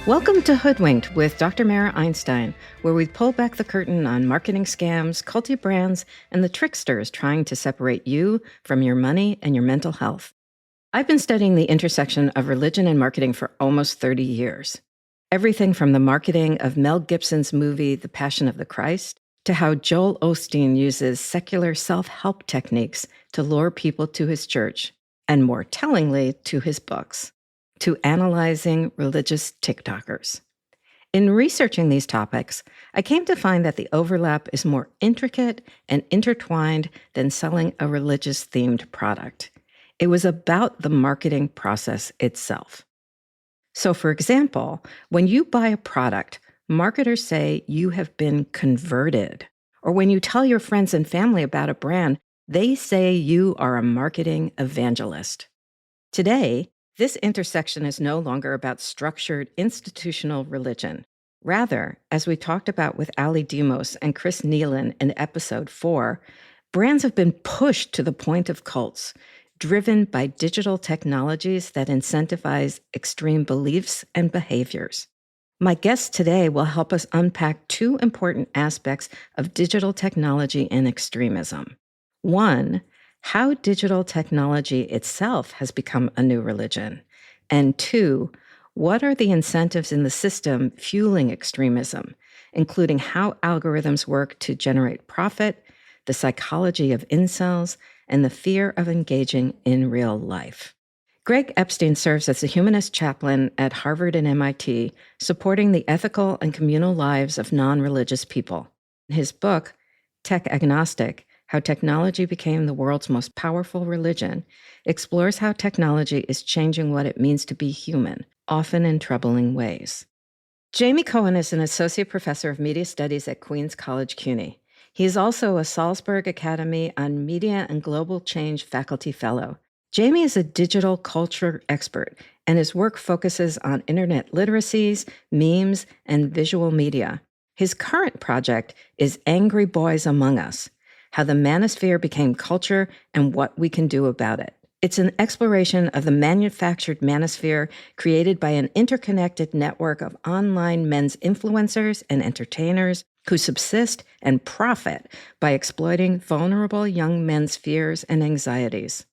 Welcome to Hoodwinked with Dr. Mara Einstein, where we pull back the curtain on marketing scams, culty brands, and the tricksters trying to separate you from your money and your mental health. I've been studying the intersection of religion and marketing for almost 30 years. Everything from the marketing of Mel Gibson's movie, The Passion of the Christ, to how Joel Osteen uses secular self-help techniques to lure people to his church, and more tellingly, to his books, to analyzing religious TikTokers. In researching these topics, I came to find that the overlap is more intricate and intertwined than selling a religious-themed product. It was about the marketing process itself. So, for example, when you buy a product, marketers say you have been converted. Or when you tell your friends and family about a brand, they say you are a marketing evangelist. Today, this intersection is no longer about structured institutional religion. Rather, as we talked about with Ali Demos and Chris Nealon in episode 4, brands have been pushed to the point of cults, driven by digital technologies that incentivize extreme beliefs and behaviors. My guest today will help us unpack two important aspects of digital technology and extremism. One, how digital technology itself has become a new religion. And two, what are the incentives in the system fueling extremism, including how algorithms work to generate profit, the psychology of incels, and the fear of engaging in real life. Greg Epstein serves as a humanist chaplain at Harvard and MIT, supporting the ethical and communal lives of non-religious people. His book, Tech Agnostic, How Technology Became the World's Most Powerful Religion, explores how technology is changing what it means to be human, often in troubling ways. Jamie Cohen is an associate professor of media studies at Queens College CUNY. He is also a Salzburg Academy on Media and Global Change faculty fellow. Jamie is a digital culture expert, and his work focuses on internet literacies, memes, and visual media. His current project is Angry Boys Among Us, How the Manosphere Became Culture and What We Can Do About It. It's an exploration of the manufactured manosphere created by an interconnected network of online men's influencers and entertainers who subsist and profit by exploiting vulnerable young men's fears and anxieties.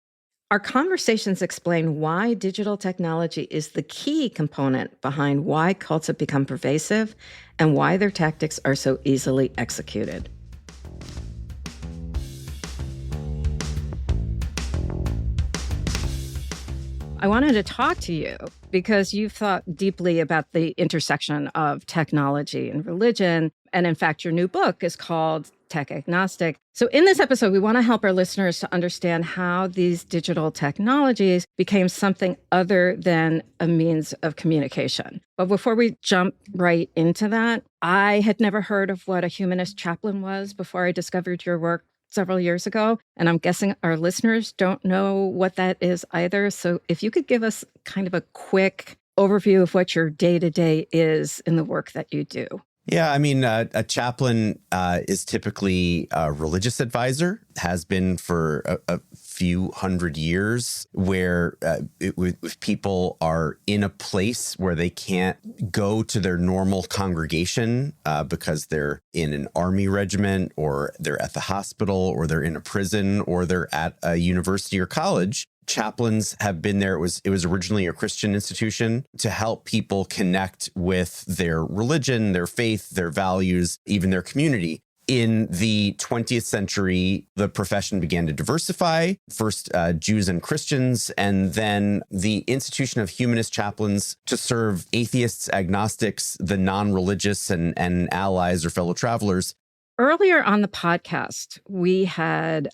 Our conversations explain why digital technology is the key component behind why cults have become pervasive and why their tactics are so easily executed. I wanted to talk to you because you've thought deeply about the intersection of technology and religion. And in fact, your new book is called Tech Agnostic. So in this episode, we want to help our listeners to understand how these digital technologies became something other than a means of communication. But before we jump right into that, I had never heard of what a humanist chaplain was before I discovered your work several years ago. And I'm guessing our listeners don't know what that is either. So if you could give us kind of a quick overview of what your day-to-day is in the work that you do. Yeah, I mean, a chaplain is typically a religious advisor, has been for a few hundred years, where if people are in a place where they can't go to their normal congregation because they're in an army regiment or they're at the hospital or they're in a prison or they're at a university or college. Chaplains have been there. It was originally a Christian institution to help people connect with their religion, their faith, their values, even their community. In the 20th century, the profession began to diversify, first Jews and Christians, and then the institution of humanist chaplains to serve atheists, agnostics, the non-religious, and allies or fellow travelers. Earlier on the podcast, we had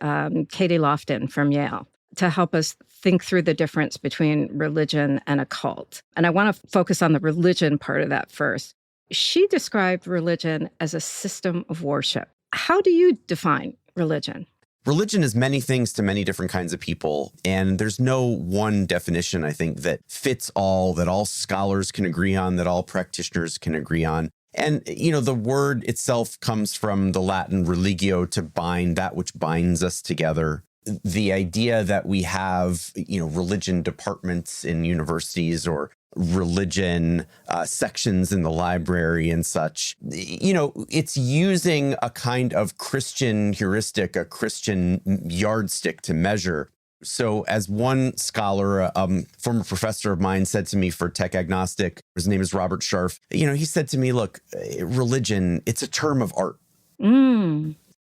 Katie Lofton from Yale to help us think through the difference between religion and a cult. And I want to focus on the religion part of that first. She described religion as a system of worship. How do you define religion? Religion is many things to many different kinds of people, and there's no one definition, I think, that fits all, that all scholars can agree on, that all practitioners can agree on. And, you know, the word itself comes from the Latin religio, to bind, that which binds us together. The idea that we have, religion departments in universities or religion, sections in the library and such. It's using a kind of Christian heuristic, a Christian yardstick to measure. So as one scholar, former professor of mine said to me for Tech Agnostic, his name is Robert Scharf, he said to me, look, religion, it's a term of art.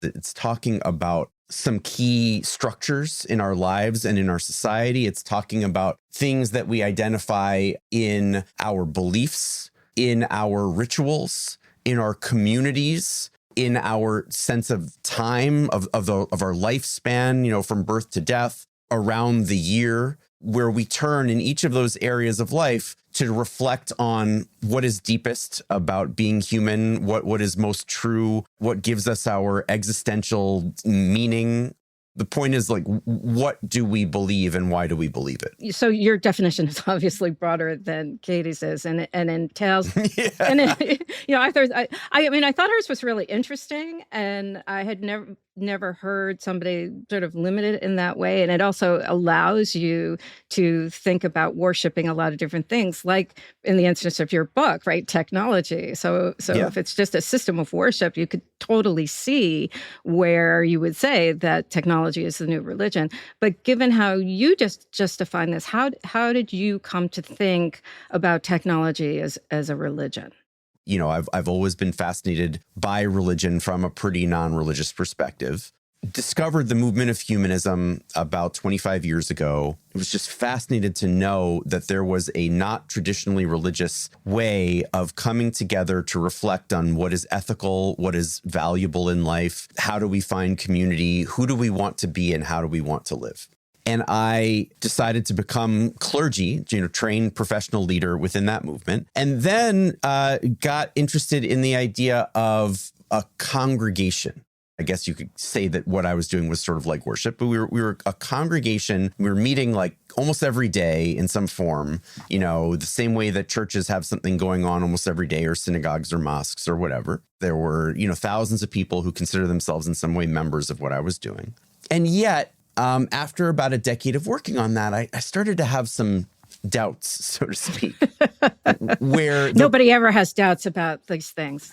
It's talking about some key structures in our lives and in our society. It's talking about things that we identify in our beliefs, in our rituals, in our communities, in our sense of time, of our lifespan, from birth to death, around the year, where we turn in each of those areas of life to reflect on what is deepest about being human, what is most true, what gives us our existential meaning. The point is, like, what do we believe and why do we believe it? So your definition is obviously broader than Katie's is, and entails. Yeah. And I thought hers was really interesting, and I had never heard somebody sort of limited in that way. And it also allows you to think about worshiping a lot of different things, like in the instance of your book, right? Technology. So if it's just a system of worship, you could totally see where you would say that technology is the new religion. But given how you just defined this, how did you come to think about technology as a religion? I've always been fascinated by religion from a pretty non-religious perspective. Discovered the movement of humanism about 25 years ago. I was just fascinated to know that there was a not traditionally religious way of coming together to reflect on what is ethical, what is valuable in life, how do we find community, who do we want to be, and how do we want to live. And I decided to become clergy, trained professional leader within that movement. And then got interested in the idea of a congregation. I guess you could say that what I was doing was sort of like worship, but we were a congregation. We were meeting like almost every day in some form, the same way that churches have something going on almost every day, or synagogues or mosques or whatever. There were, thousands of people who consider themselves in some way members of what I was doing. And yet, after about a decade of working on that, I started to have some doubts, so to speak, where nobody ever has doubts about these things.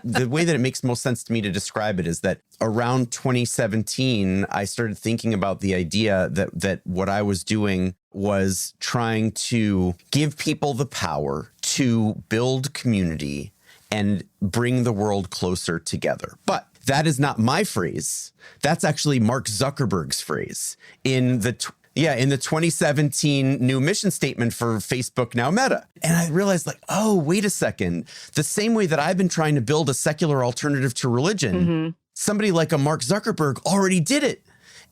The way that it makes most sense to me to describe it is that around 2017, I started thinking about the idea that what I was doing was trying to give people the power to build community and bring the world closer together. But that is not my phrase. That's actually Mark Zuckerberg's phrase in the 2017 new mission statement for Facebook, now Meta. And I realized, like, oh, wait a second. The same way that I've been trying to build a secular alternative to religion, somebody like a Mark Zuckerberg already did it.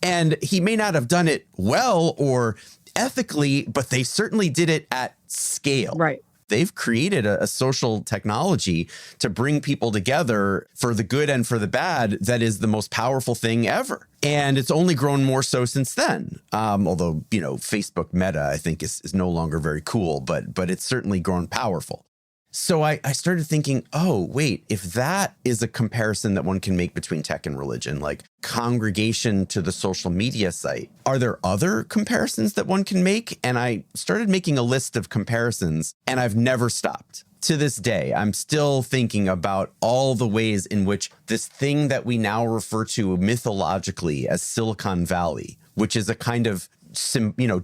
And he may not have done it well or ethically, but they certainly did it at scale. Right. They've created a social technology to bring people together for the good and for the bad that is the most powerful thing ever. And it's only grown more so since then. Although, Facebook Meta, I think, is no longer very cool, but it's certainly grown powerful. So I started thinking, oh, wait, if that is a comparison that one can make between tech and religion, like congregation to the social media site, are there other comparisons that one can make? And I started making a list of comparisons, and I've never stopped. To this day, I'm still thinking about all the ways in which this thing that we now refer to mythologically as Silicon Valley, which is a kind of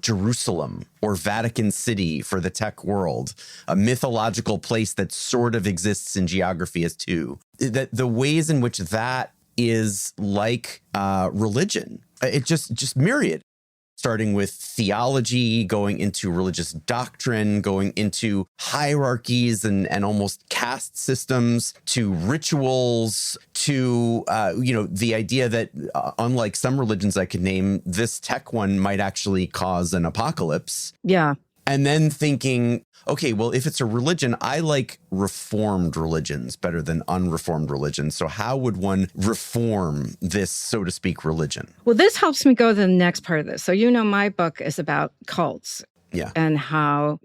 Jerusalem or Vatican City for the tech world, a mythological place that sort of exists in geography as too. That the ways in which that is like religion, it just myriad. Starting with theology, going into religious doctrine, going into hierarchies and almost caste systems, to rituals, to, the idea that unlike some religions I could name, this tech one might actually cause an apocalypse. Yeah. And then thinking, okay, well, if it's a religion, I like reformed religions better than unreformed religions. So how would one reform this, so to speak, religion? Well, this helps me go to the next part of this. So, my book is about cults. Yeah. And how,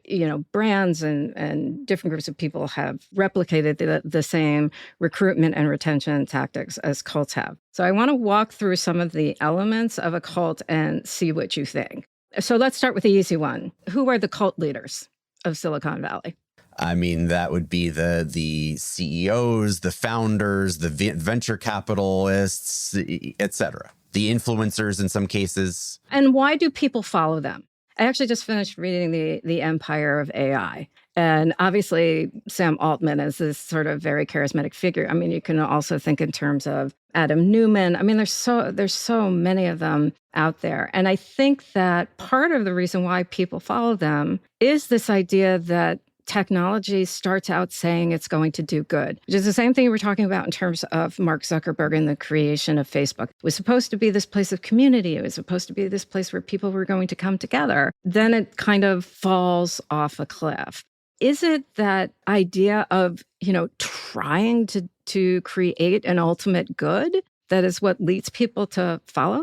brands and different groups of people have replicated the same recruitment and retention tactics as cults have. So I want to walk through some of the elements of a cult and see what you think. So let's start with the easy one. Who are the cult leaders of Silicon Valley? I mean, that would be the CEOs, the founders, the venture capitalists, et cetera. The influencers in some cases. And why do people follow them? I actually just finished reading the Empire of AI. And obviously, Sam Altman is this sort of very charismatic figure. I mean, you can also think in terms of Adam Newman. I mean, there's so many of them out there. And I think that part of the reason why people follow them is this idea that technology starts out saying it's going to do good, which is the same thing we were talking about in terms of Mark Zuckerberg and the creation of Facebook. It was supposed to be this place of community. It was supposed to be this place where people were going to come together. Then it kind of falls off a cliff. Is it that idea of, trying to create an ultimate good that is what leads people to follow?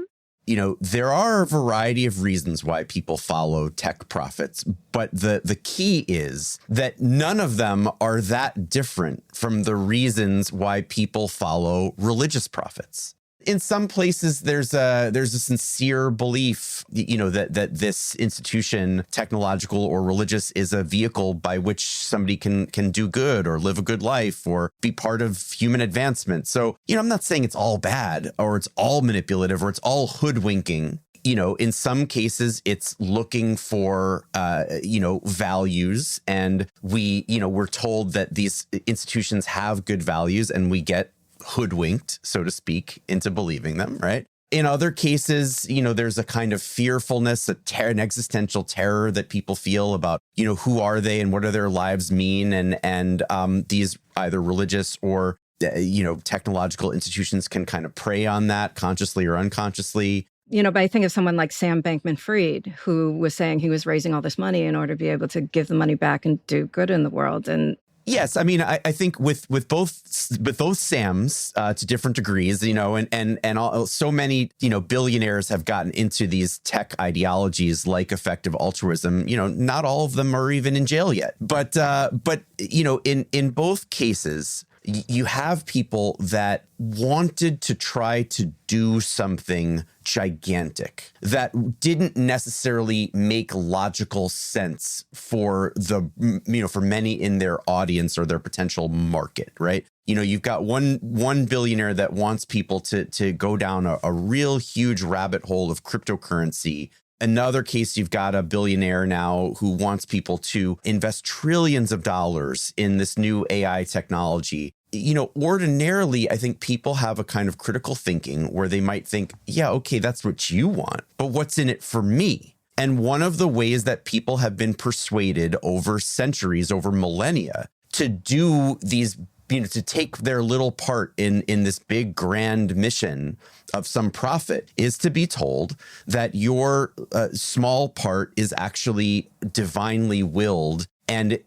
There are a variety of reasons why people follow tech prophets, but the key is that none of them are that different from the reasons why people follow religious prophets. In some places, there's a sincere belief, that this institution, technological or religious, is a vehicle by which somebody can do good or live a good life or be part of human advancement. So, I'm not saying it's all bad or it's all manipulative or it's all hoodwinking. In some cases, it's looking for, values, and we're told that these institutions have good values, and we get hoodwinked, so to speak, into believing them, right? In other cases, there's a kind of fearfulness, an existential terror that people feel about, who are they and what do their lives mean? And these either religious or, technological institutions can kind of prey on that consciously or unconsciously. But I think of someone like Sam Bankman-Fried, who was saying he was raising all this money in order to be able to give the money back and do good in the world. And yes, I mean, I think with both Sams to different degrees, and so many billionaires have gotten into these tech ideologies like effective altruism. Not all of them are even in jail yet, but in both cases, you have people that wanted to try to do something gigantic that didn't necessarily make logical sense for for many in their audience or their potential market, right? You've got one billionaire that wants people to go down a real huge rabbit hole of cryptocurrency. Another case, you've got a billionaire now who wants people to invest trillions of dollars in this new AI technology. Ordinarily, I think people have a kind of critical thinking where they might think, yeah, okay, that's what you want, but what's in it for me? And one of the ways that people have been persuaded over centuries, over millennia, to do these, to take their little part in this big grand mission of some prophet is to be told that your small part is actually divinely willed and,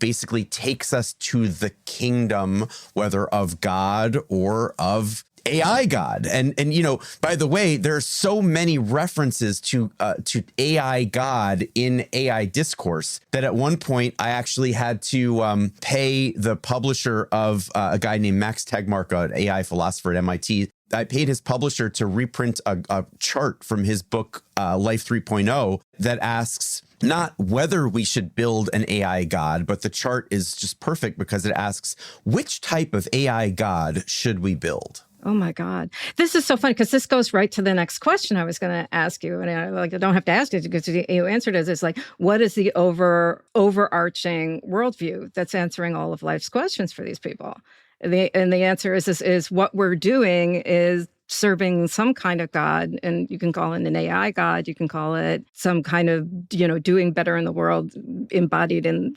basically takes us to the kingdom, whether of God or of AI God. And by the way, there are so many references to AI God in AI discourse that at one point I actually had to pay the publisher of a guy named Max Tegmark, an AI philosopher at MIT. I paid his publisher to reprint a chart from his book, Life 3.0, that asks not whether we should build an AI God, but the chart is just perfect because it asks, which type of AI God should we build? Oh my God. This is so funny because this goes right to the next question I was going to ask you. And I don't have to ask it because you answered it. It's like, what is the overarching worldview that's answering all of life's questions for these people? And the answer is what we're doing is serving some kind of God, and you can call it an AI God, you can call it some kind of, doing better in the world embodied in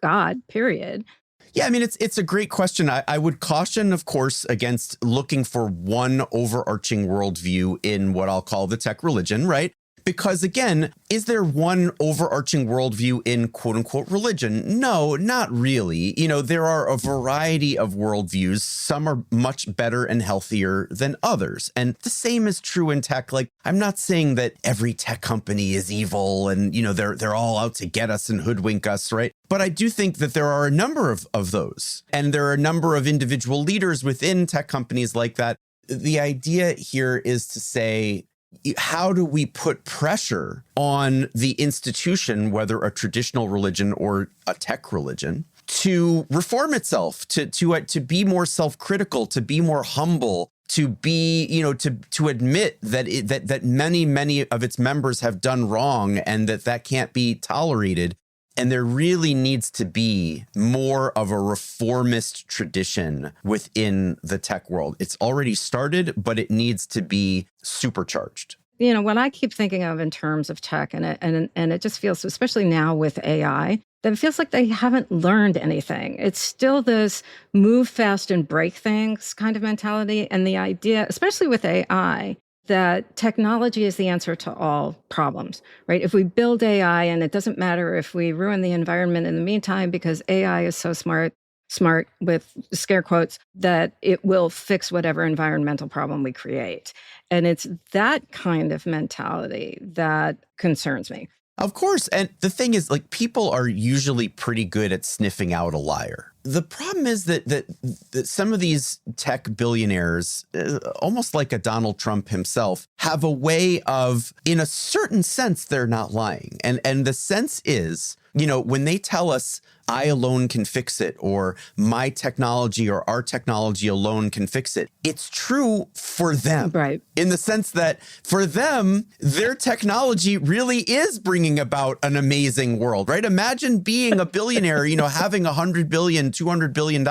God, period. Yeah, I mean, it's a great question. I would caution, of course, against looking for one overarching worldview in what I'll call the tech religion, right? Because again, is there one overarching worldview in quote unquote religion? No, not really. There are a variety of worldviews. Some are much better and healthier than others. And the same is true in tech. Like, I'm not saying that every tech company is evil and, they're all out to get us and hoodwink us, right? But I do think that there are a number of those. And there are a number of individual leaders within tech companies like that. The idea here is to say, how do we put pressure on the institution, whether a traditional religion or a tech religion, to reform itself, to be more self-critical, to be more humble, to be, to admit that that many of its members have done wrong and that can't be tolerated. And there really needs to be more of a reformist tradition within the tech world. It's already started, but it needs to be supercharged. What I keep thinking of in terms of tech, and it just feels, especially now with AI, that it feels like they haven't learned anything. It's still this move fast and break things kind of mentality. And the idea, especially with AI, that technology is the answer to all problems, right? If we build AI, and it doesn't matter if we ruin the environment in the meantime, because AI is so smart with scare quotes, that it will fix whatever environmental problem we create. And it's that kind of mentality that concerns me. Of course. And the thing is, like, people are usually pretty good at sniffing out a liar. The problem is that some of these tech billionaires, almost like a Donald Trump himself, have a way of, in a certain sense, they're not lying. And the sense is, when they tell us, I alone can fix it, or my technology or our technology alone can fix it, it's true for them. Right. In the sense that for them, their technology really is bringing about an amazing world, right? Imagine being a billionaire, having $100 billion, $200 billion.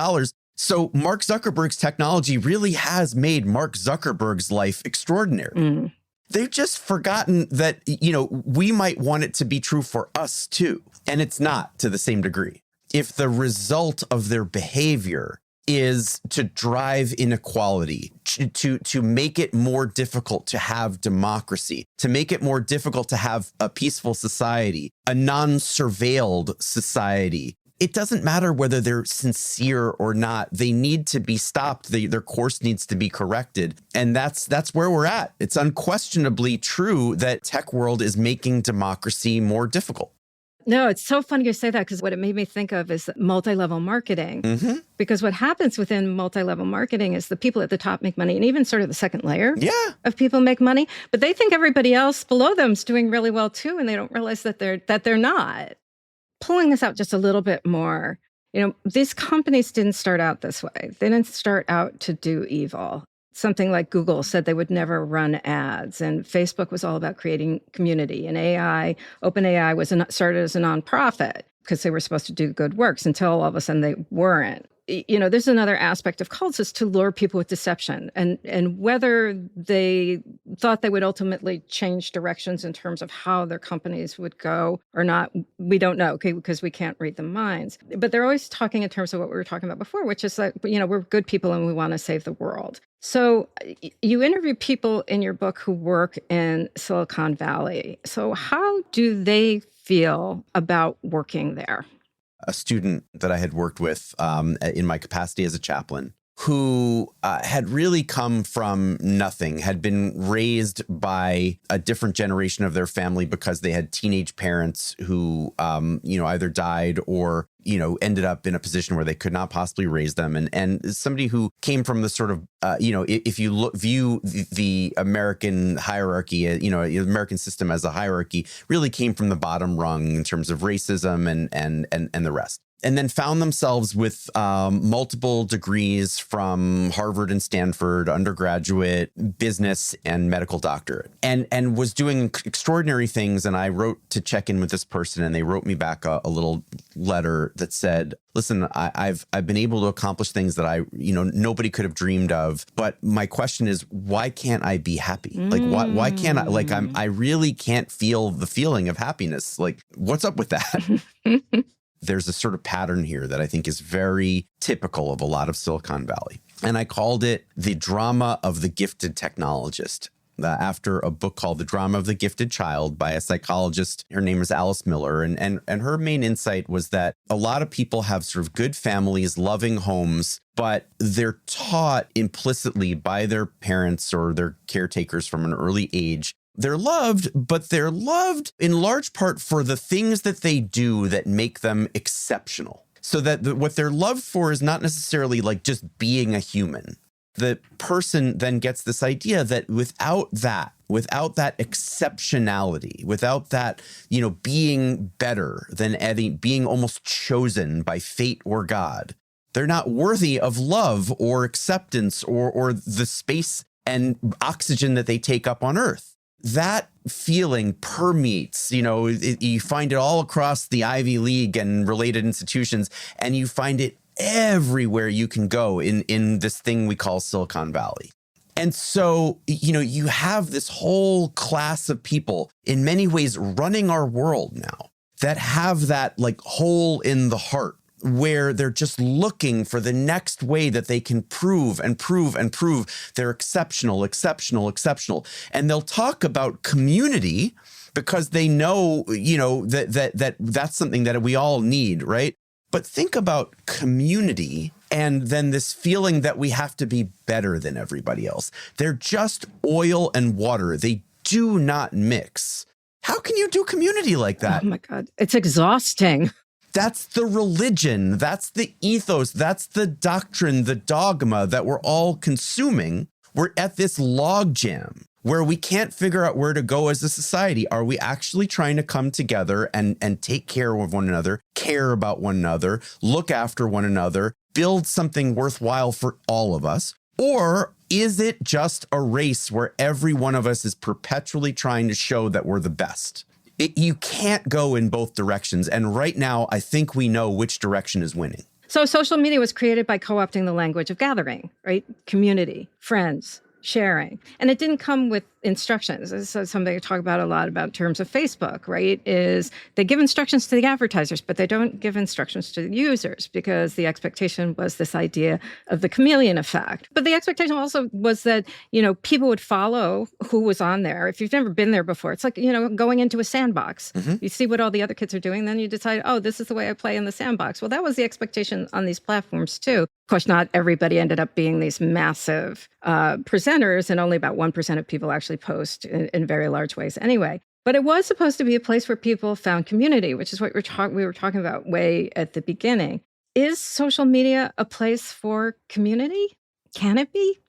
So Mark Zuckerberg's technology really has made Mark Zuckerberg's life extraordinary. Mm. They've just forgotten that, we might want it to be true for us too. And it's not to the same degree. If the result of their behavior is to drive inequality, to make it more difficult to have democracy, to make it more difficult to have a peaceful society, a non-surveilled society, it doesn't matter whether they're sincere or not. They need to be stopped. Their course needs to be corrected. And that's where we're at. It's unquestionably true that tech world is making democracy more difficult. No, it's so funny you say that, because what it made me think of is multi-level marketing. Mm-hmm. Because what happens within multi-level marketing is the people at the top make money, and even sort of the second layer of people make money. But they think everybody else below them is doing really well too, and they don't realize that they're not. Pulling this out just a little bit more, these companies didn't start out this way. They didn't start out to do evil. Something like Google said they would never run ads, and Facebook was all about creating community. And OpenAI was started as a nonprofit because they were supposed to do good works, until all of a sudden they weren't. There's another aspect of cults, is to lure people with deception, and whether they thought they would ultimately change directions in terms of how their companies would go or not, we don't know, because we can't read the minds. But they're always talking in terms of what we were talking about before, which is that, we're good people and we want to save the world. So you interview people in your book who work in Silicon Valley. So how do they feel about working there? A student that I had worked with in my capacity as a chaplain, who had really come from nothing, had been raised by a different generation of their family because they had teenage parents who, either died or, ended up in a position where they could not possibly raise them. And somebody who came from the sort of, if you view the American hierarchy, the American system as a hierarchy, really came from the bottom rung in terms of racism and the rest. And then found themselves with multiple degrees from Harvard and Stanford, undergraduate, business, and medical doctorate, and was doing extraordinary things. And I wrote to check in with this person, and they wrote me back a little letter that said, listen, I've been able to accomplish things that nobody could have dreamed of. But my question is, why can't I be happy? Like, why can't I? Like, I really can't feel the feeling of happiness. Like, what's up with that? There's a sort of pattern here that I think is very typical of a lot of Silicon Valley. And I called it The Drama of the Gifted Technologist, after a book called The Drama of the Gifted Child by a psychologist. Her name is Alice Miller. And her main insight was that a lot of people have sort of good families, loving homes, but they're taught implicitly by their parents or their caretakers from an early age. They're loved, but they're loved in large part for the things that they do that make them exceptional. So that what they're loved for is not necessarily like just being a human. The person then gets this idea that without that exceptionality, without that, being better than Eddie, being almost chosen by fate or God, they're not worthy of love or acceptance or the space and oxygen that they take up on earth. That feeling permeates, you find it all across the Ivy League and related institutions, and you find it everywhere you can go in this thing we call Silicon Valley. And so, you have this whole class of people in many ways running our world now that have that like hole in the heart where they're just looking for the next way that they can prove they're exceptional. And they'll talk about community because they know, that's something that we all need, right? But think about community and then this feeling that we have to be better than everybody else. They're just oil and water. They do not mix. How can you do community like that? Oh my God. It's exhausting. That's the religion. That's the ethos. That's the doctrine, the dogma that we're all consuming. We're at this logjam where we can't figure out where to go as a society. Are we actually trying to come together and take care of one another, care about one another, look after one another, build something worthwhile for all of us? Or is it just a race where every one of us is perpetually trying to show that we're the best? You can't go in both directions. And right now, I think we know which direction is winning. So social media was created by co-opting the language of gathering, right? Community, friends, sharing. And it didn't come with instructions. This is something I talk about a lot about in terms of Facebook, right? Is they give instructions to the advertisers, but they don't give instructions to the users because the expectation was this idea of the chameleon effect. But the expectation also was that, people would follow who was on there. If you've never been there before, it's like, going into a sandbox. Mm-hmm. You see what all the other kids are doing, then you decide, oh, this is the way I play in the sandbox. Well, that was the expectation on these platforms too. Of course, not everybody ended up being these massive presenters, and only about 1% of people actually post in very large ways anyway. But it was supposed to be a place where people found community, which is what we were talking about way at the beginning. Is social media a place for community? Can it be?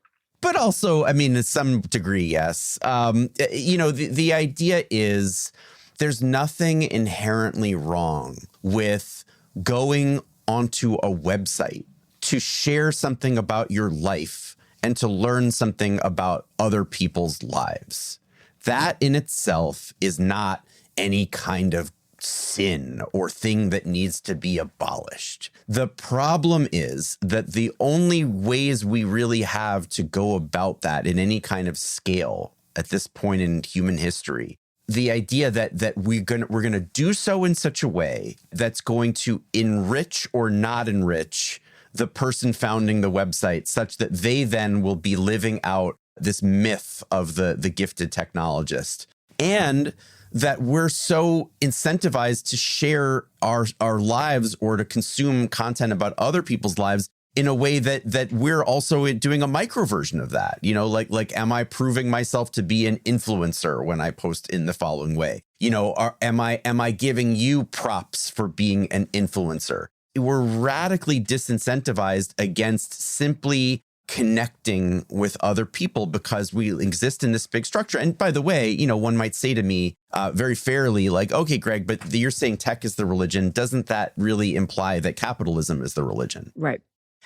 But also, to some degree, yes. The idea is there's nothing inherently wrong with going onto a website to share something about your life and to learn something about other people's lives. That in itself is not any kind of sin or thing that needs to be abolished. The problem is that the only ways we really have to go about that in any kind of scale at this point in human history, the idea that we're gonna do so in such a way that's going to enrich or not enrich the person founding the website such that they then will be living out this myth of the gifted technologist. And that we're so incentivized to share our lives or to consume content about other people's lives in a way that we're also doing a micro version of that. Like, am I proving myself to be an influencer when I post in the following way? Am I giving you props for being an influencer? We're radically disincentivized against simply connecting with other people because we exist in this big structure. And by the way, one might say to me very fairly, like, okay, Greg, but you're saying tech is the religion. Doesn't that really imply that capitalism is the religion? Right.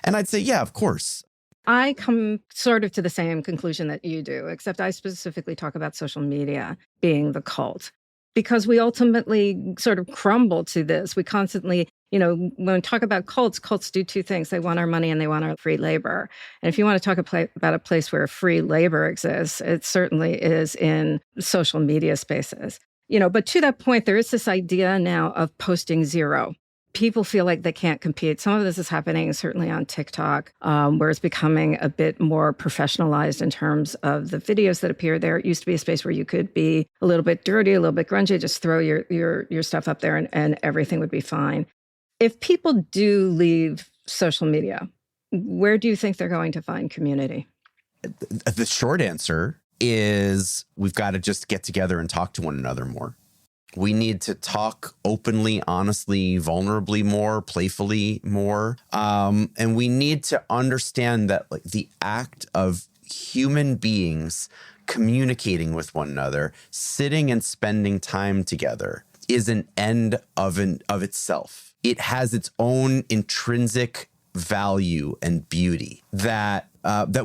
And I'd say, yeah, of course. I come sort of to the same conclusion that you do, except I specifically talk about social media being the cult. Because we ultimately sort of crumble to this. We constantly, when we talk about cults do two things. They want our money and they want our free labor. And if you want to talk about a place where free labor exists, it certainly is in social media spaces. But to that point, there is this idea now of posting zero. People feel like they can't compete. Some of this is happening certainly on TikTok, where it's becoming a bit more professionalized in terms of the videos that appear there. It used to be a space where you could be a little bit dirty, a little bit grungy, just throw your stuff up there and everything would be fine. If people do leave social media, where do you think they're going to find community? The short answer is we've got to just get together and talk to one another more. We need to talk openly, honestly, vulnerably more, playfully more. And we need to understand that like the act of human beings communicating with one another, sitting and spending time together is an end of itself. It has its own intrinsic value and beauty that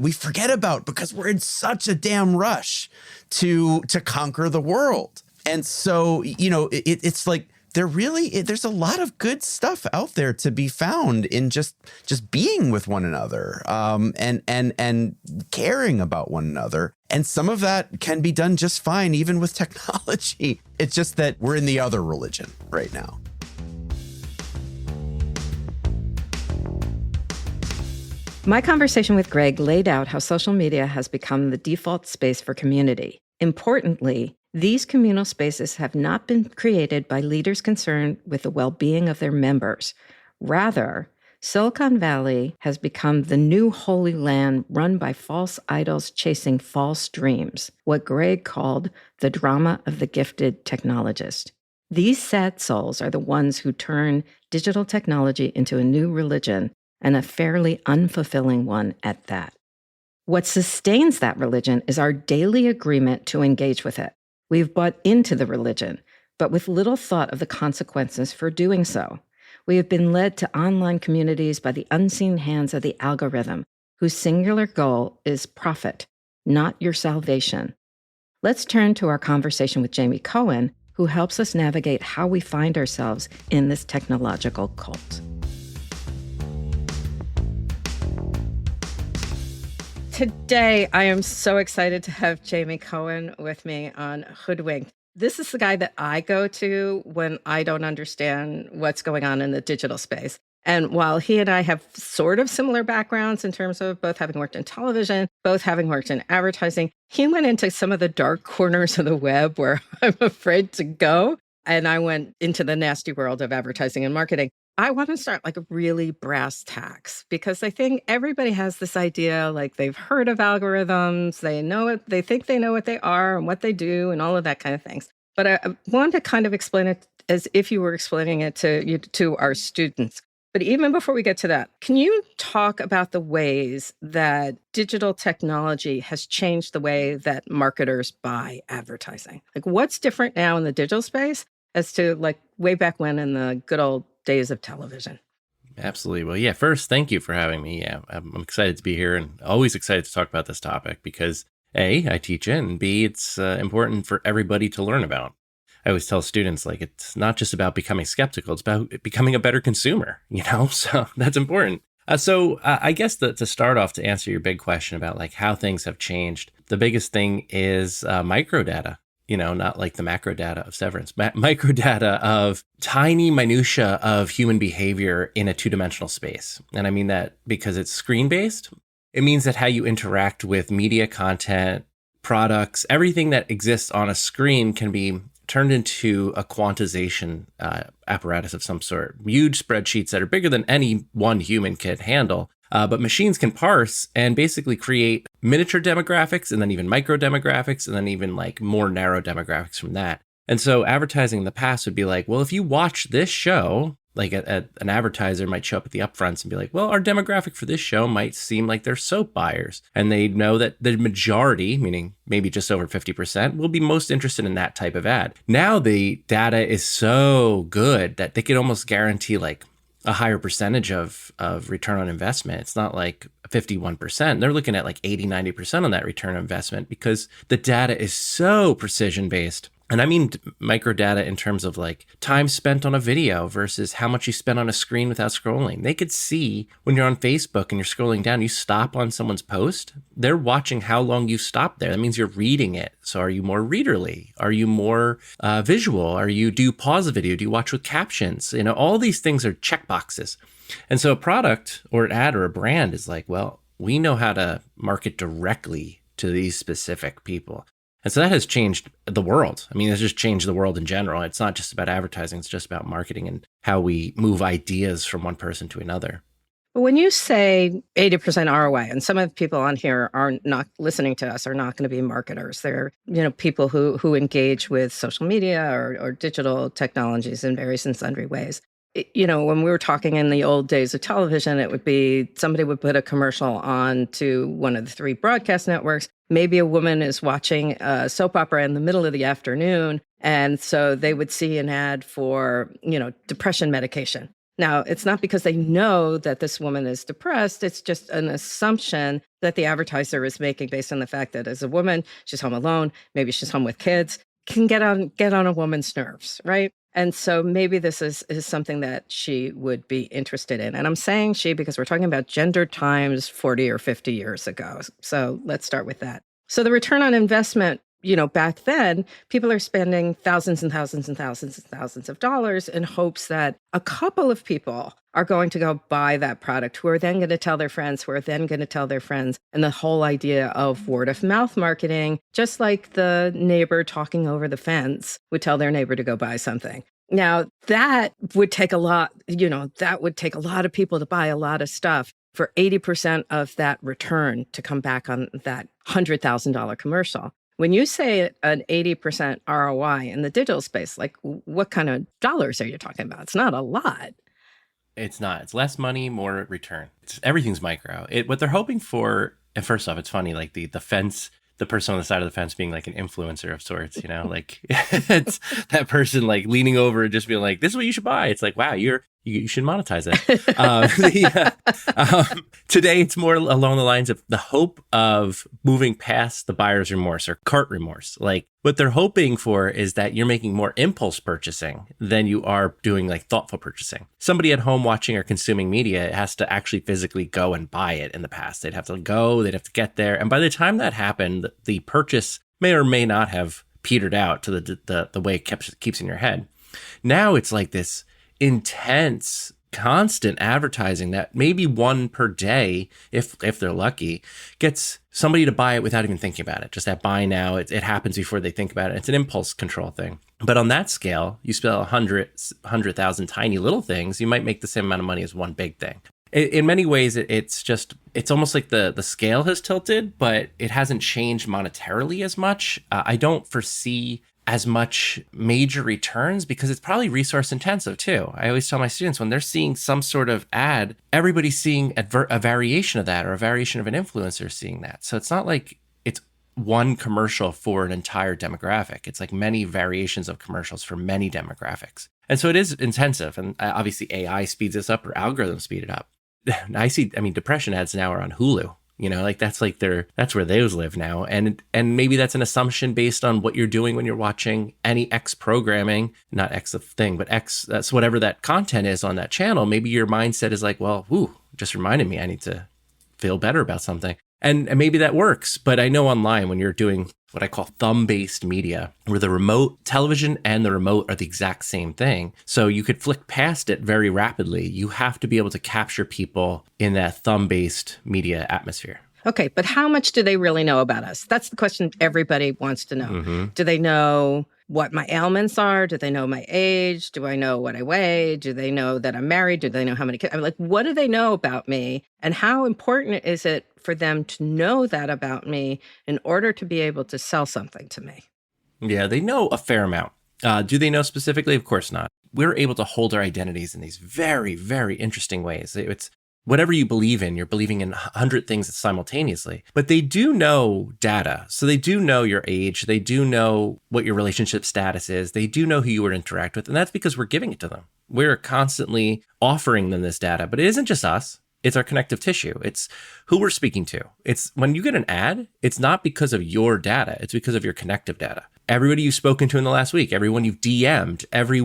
we forget about because we're in such a damn rush to conquer the world. And so, it's like there's a lot of good stuff out there to be found in just being with one another, and caring about one another. And some of that can be done just fine, even with technology. It's just that we're in the other religion right now. My conversation with Greg laid out how social media has become the default space for community. Importantly, these communal spaces have not been created by leaders concerned with the well-being of their members. Rather, Silicon Valley has become the new holy land run by false idols chasing false dreams, what Greg called the drama of the gifted technologist. These sad souls are the ones who turn digital technology into a new religion, and a fairly unfulfilling one at that. What sustains that religion is our daily agreement to engage with it. We've bought into the religion, but with little thought of the consequences for doing so. We have been led to online communities by the unseen hands of the algorithm, whose singular goal is profit, not your salvation. Let's turn to our conversation with Jamie Cohen, who helps us navigate how we find ourselves in this technological cult. Today, I am so excited to have Jamie Cohen with me on Hoodwinked. This is the guy that I go to when I don't understand what's going on in the digital space. And while he and I have sort of similar backgrounds in terms of both having worked in television, both having worked in advertising, he went into some of the dark corners of the web where I'm afraid to go. And I went into the nasty world of advertising and marketing. I want to start like a really brass tacks because I think everybody has this idea, like they've heard of algorithms, they know it, they think they know what they are and what they do and all of that kind of things. But I want to kind of explain it as if you were explaining it to our students. But even before we get to that, can you talk about the ways that digital technology has changed the way that marketers buy advertising? Like what's different now in the digital space as to like way back when in the good old days of television? Absolutely. Well, yeah, first, thank you for having me. Yeah, I'm excited to be here and always excited to talk about this topic because A, I teach it, and B, it's important for everybody to learn about. I always tell students, like, it's not just about becoming skeptical, it's about becoming a better consumer, so that's important. I guess to start off, to answer your big question about like how things have changed, the biggest thing is microdata. Not like the macro data of Severance, microdata of tiny minutia of human behavior in a two-dimensional space. And I mean that because it's screen-based. It means that how you interact with media content, products, everything that exists on a screen can be turned into a quantization apparatus of some sort. Huge spreadsheets that are bigger than any one human can handle. But machines can parse and basically create miniature demographics and then even micro demographics and then even like more narrow demographics from that. And so advertising in the past would be like, well, if you watch this show, like an advertiser might show up at the upfronts and be like, well, our demographic for this show might seem like they're soap buyers. And they know that the majority, meaning maybe just over 50%, will be most interested in that type of ad. Now the data is so good that they could almost guarantee like a higher percentage of return on investment. It's not like 51%. They're looking at like 80, 90% on that return on investment because the data is so precision based. And I mean microdata in terms of like time spent on a video versus how much you spend on a screen without scrolling. They could see when you're on Facebook and you're scrolling down, you stop on someone's post, they're watching how long you stopped there. That means you're reading it. So are you more readerly? Are you more visual? Do you pause the video? Do you watch with captions? All these things are checkboxes. And so a product or an ad or a brand is like, well, we know how to market directly to these specific people. And so that has changed the world. I mean, it's just changed the world in general. It's not just about advertising. It's just about marketing and how we move ideas from one person to another. But when you say 80% ROI, and some of the people on here are not listening to us, are not going to be marketers. They're, people who engage with social media or digital technologies in various and sundry ways. When we were talking in the old days of television, it would be somebody would put a commercial on to one of the 3 broadcast networks. Maybe a woman is watching a soap opera in the middle of the afternoon. And so they would see an ad for, depression medication. Now, it's not because they know that this woman is depressed. It's just an assumption that the advertiser is making based on the fact that as a woman, she's home alone, maybe she's home with kids, can get on a woman's nerves, right? And so maybe this is something that she would be interested in. And I'm saying she because we're talking about gender times 40 or 50 years ago. So let's start with that. So the return on investment, back then, people are spending thousands and thousands and thousands and thousands of dollars in hopes that a couple of people are going to go buy that product, who are then going to tell their friends, who are then going to tell their friends. And the whole idea of word of mouth marketing, just like the neighbor talking over the fence would tell their neighbor to go buy something. Now, that would take a lot, that would take a lot of people to buy a lot of stuff for 80% of that return to come back on that $100,000 commercial. When you say an 80% ROI in the digital space, like what kind of dollars are you talking about? It's not a lot. It's not. It's less money, more return. Everything's micro. What they're hoping for, and first off, it's funny, like the fence, the person on the side of the fence being like an influencer of sorts, like it's that person like leaning over and just being like, this is what you should buy. It's like, wow, you should monetize it. Today, it's more along the lines of the hope of moving past the buyer's remorse or cart remorse. Like what they're hoping for is that you're making more impulse purchasing than you are doing like thoughtful purchasing. Somebody at home watching or consuming media has to actually physically go and buy it in the past. They'd have to go, they'd have to get there. And by the time that happened, the purchase may or may not have petered out to the way it keeps in your head. Now it's like this intense, constant advertising that maybe one per day, if they're lucky, gets somebody to buy it without even thinking about it. Just that buy now, it happens before they think about it. It's an impulse control thing. But on that scale, you spell 100,000 tiny little things, you might make the same amount of money as one big thing. In many ways, it's almost like the scale has tilted, but it hasn't changed monetarily as much. I don't foresee as much major returns because it's probably resource intensive too. I always tell my students when they're seeing some sort of ad, everybody's seeing a variation of that or a variation of an influencer seeing that. So it's not like it's one commercial for an entire demographic. It's like many variations of commercials for many demographics. And so it is intensive. And obviously AI speeds this up or algorithms speed it up. Depression ads now are on Hulu. That's where those live now. And maybe that's an assumption based on what you're doing when you're watching any X programming, not X of thing, but X, that's whatever that content is on that channel. Maybe your mindset is like, well, just reminded me I need to feel better about something. And maybe that works. But I know online when you're doing what I call thumb-based media, where the remote television and the remote are the exact same thing. So you could flick past it very rapidly. You have to be able to capture people in that thumb-based media atmosphere. Okay, but how much do they really know about us? That's the question everybody wants to know. Mm-hmm. Do they know what my ailments are? Do they know my age? Do I know what I weigh? Do they know that I'm married? Do they know how many kids? What do they know about me? And how important is it for them to know that about me in order to be able to sell something to me? Yeah, they know a fair amount. Do they know specifically? Of course not. We're able to hold our identities in these very, very interesting ways. It's whatever you believe in, you're believing in 100 things simultaneously. But they do know data. So they do know your age. They do know what your relationship status is. They do know who you would interact with. And that's because we're giving it to them. We're constantly offering them this data. But it isn't just us. It's our connective tissue. It's who we're speaking to. It's when you get an ad, it's not because of your data. It's because of your connective data. Everybody you've spoken to in the last week, everyone you've DM'd, every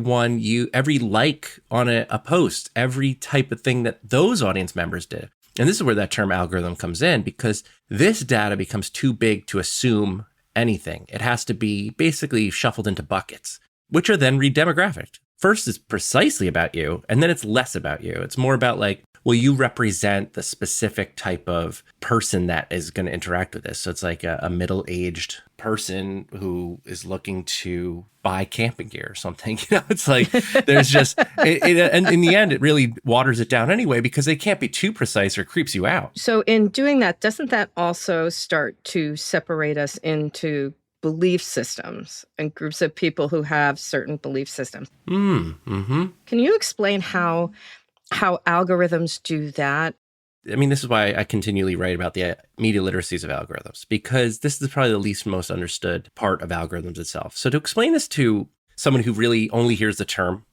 like on a post, every type of thing that those audience members did. And this is where that term algorithm comes in, because this data becomes too big to assume anything. It has to be basically shuffled into buckets, which are then redemographic. First is precisely about you, and then it's less about you. It's more about like, well, you represent the specific type of person that is going to interact with this. So it's like a middle-aged person who is looking to buy camping gear or something. It's like there's just, and in the end, it really waters it down anyway, because they can't be too precise or creeps you out. So in doing that, doesn't that also start to separate us into belief systems and groups of people who have certain belief systems? Mm-hmm. Can you explain how algorithms do that? I mean, this is why I continually write about the media literacies of algorithms, because this is probably the least most understood part of algorithms itself. So to explain this to someone who really only hears the term,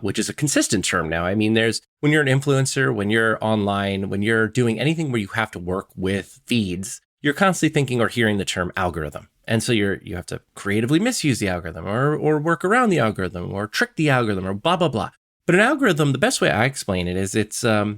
which is a consistent term now. I mean, when you're an influencer, when you're online, when you're doing anything where you have to work with feeds, you're constantly thinking or hearing the term algorithm. And so you have to creatively misuse the algorithm or work around the algorithm or trick the algorithm or blah, blah, blah. But an algorithm, the best way I explain it is it's a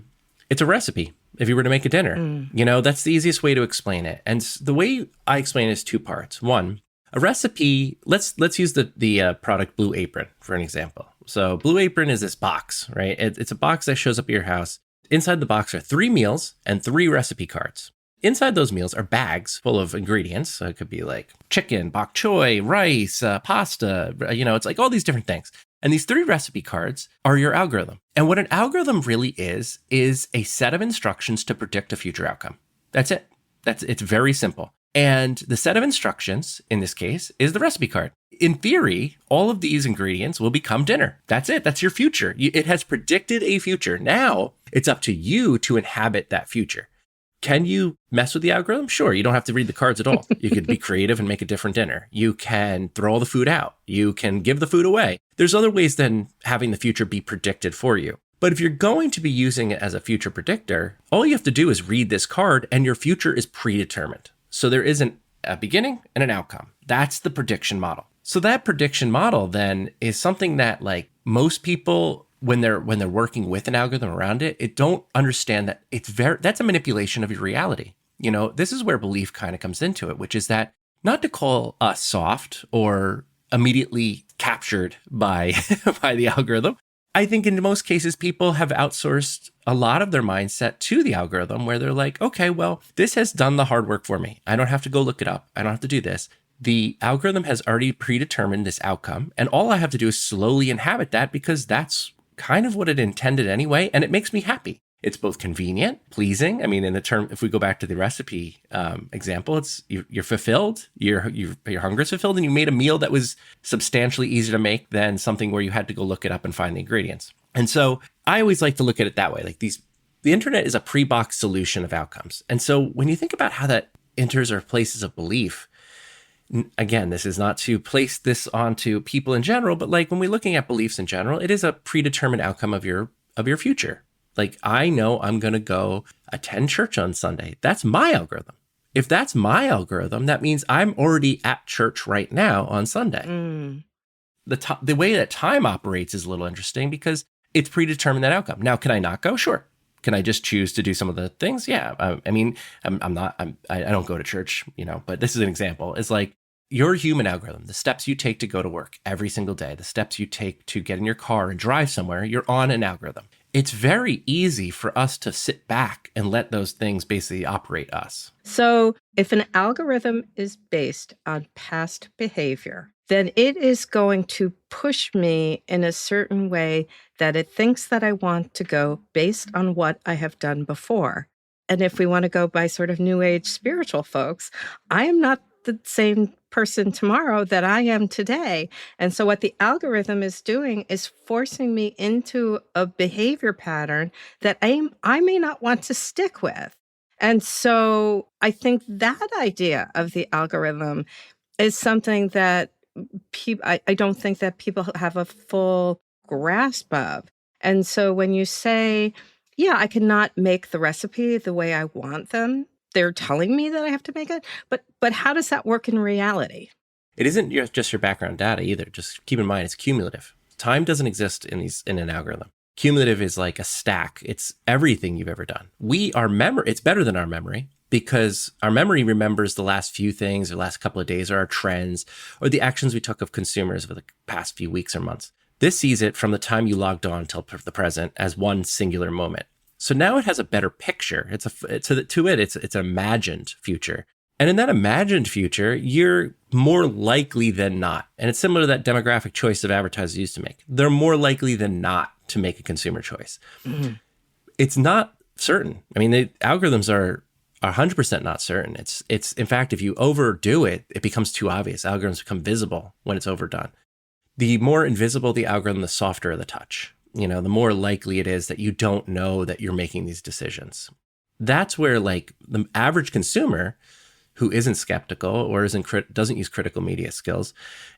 recipe. If you were to make a dinner, that's the easiest way to explain it. And the way I explain it is two parts. One, a recipe, let's use the product Blue Apron for an example. So Blue Apron is this box, right? It's a box that shows up at your house. Inside the box are 3 meals and 3 recipe cards. Inside those meals are bags full of ingredients. So it could be like chicken, bok choy, rice, pasta, it's like all these different things. And these 3 recipe cards are your algorithm. And what an algorithm really is a set of instructions to predict a future outcome. That's it. It's very simple. And the set of instructions, in this case, is the recipe card. In theory, all of these ingredients will become dinner. That's it. That's your future. It has predicted a future. Now, it's up to you to inhabit that future. Can you mess with the algorithm? Sure. You don't have to read the cards at all. You could be creative and make a different dinner. You can throw all the food out. You can give the food away. There's other ways than having the future be predicted for you. But if you're going to be using it as a future predictor, all you have to do is read this card and your future is predetermined. So there is a beginning and an outcome. That's the prediction model. So that prediction model then is something that like most people, when they're working with an algorithm around it don't understand that that's a manipulation of your reality. This is where belief kind of comes into it, which is that not to call us soft or immediately captured by the algorithm. I think in most cases, people have outsourced a lot of their mindset to the algorithm where they're like, okay, well, this has done the hard work for me. I don't have to go look it up. I don't have to do this. The algorithm has already predetermined this outcome. And all I have to do is slowly inhabit that because that's kind of what it intended anyway. And it makes me happy. It's both convenient, pleasing. I mean, in the term, if we go back to the recipe example, it's you're fulfilled, your hunger is fulfilled, and you made a meal that was substantially easier to make than something where you had to go look it up and find the ingredients. And so I always like to look at it that way. Like the internet is a pre-boxed solution of outcomes. And so when you think about how that enters our places of belief, again, this is not to place this onto people in general, but like when we're looking at beliefs in general, it is a predetermined outcome of your future. Like, I know I'm going to go attend church on Sunday. That's my algorithm. If that's my algorithm, that means I'm already at church right now on Sunday. The way that time operates is a little interesting because it's predetermined that outcome. Now, can I not go? Sure. Can I just choose to do some of the things? Yeah. I mean, I don't go to church, but this is an example. It's like your human algorithm, the steps you take to go to work every single day, the steps you take to get in your car and drive somewhere, you're on an algorithm. It's very easy for us to sit back and let those things basically operate us. So if an algorithm is based on past behavior, then it is going to push me in a certain way that it thinks that I want to go based on what I have done before. And if we want to go by sort of new age spiritual folks, I am not the same person tomorrow that I am today. And so what the algorithm is doing is forcing me into a behavior pattern that I may not want to stick with. And so I think that idea of the algorithm is something that I don't think that people have a full grasp of. And so when you say, yeah, I cannot make the recipe the way I want them, they're telling me that I have to make it, but how does that work in reality? It isn't just your background data either. Just keep in mind it's cumulative. Time doesn't exist in an algorithm. Cumulative is like a stack. It's everything you've ever done. Our memory, it's better than our memory because our memory remembers the last few things or last couple of days or our trends or the actions we took of consumers over the past few weeks or months. This sees it from the time you logged on till the present as one singular moment. So now it has a better picture. It's an imagined future. And in that imagined future, you're more likely than not. And it's similar to that demographic choice that advertisers used to make. They're more likely than not to make a consumer choice. Mm-hmm. It's not certain. I mean, the algorithms are 100% not certain. It's in fact, if you overdo it, it becomes too obvious. Algorithms become visible when it's overdone. The more invisible the algorithm, the softer the touch. The more likely it is that you don't know that you're making these decisions. That's where like the average consumer who isn't skeptical or doesn't use critical media skills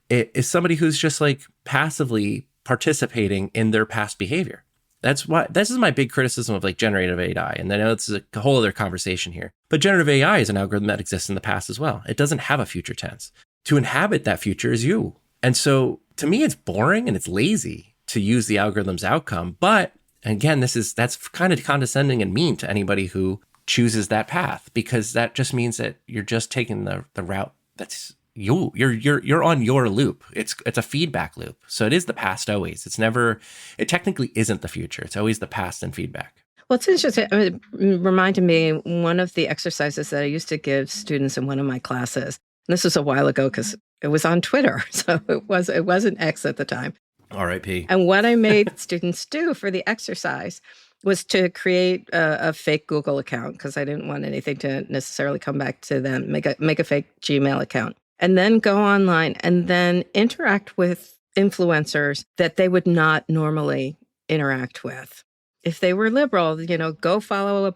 is somebody who's just like passively participating in their past behavior. That's why this is my big criticism of like generative AI. And I know it's a whole other conversation here, but generative AI is an algorithm that exists in the past as well. It doesn't have a future tense. To inhabit that future is you. And so to me, it's boring and it's lazy to use the algorithm's outcome. But again, that's kind of condescending and mean to anybody who chooses that path, because that just means that you're just taking the route that's you. You're on your loop. It's a feedback loop. So it is the past always. It technically isn't the future. It's always the past and feedback. Well, it's interesting. It reminded me one of the exercises that I used to give students in one of my classes. And this was a while ago because it was on Twitter. So it wasn't X at the time. R.I.P. And what I made students do for the exercise was to create a fake Google account, because I didn't want anything to necessarily come back to them, make a fake Gmail account, and then go online and then interact with influencers that they would not normally interact with. If they were liberal, go follow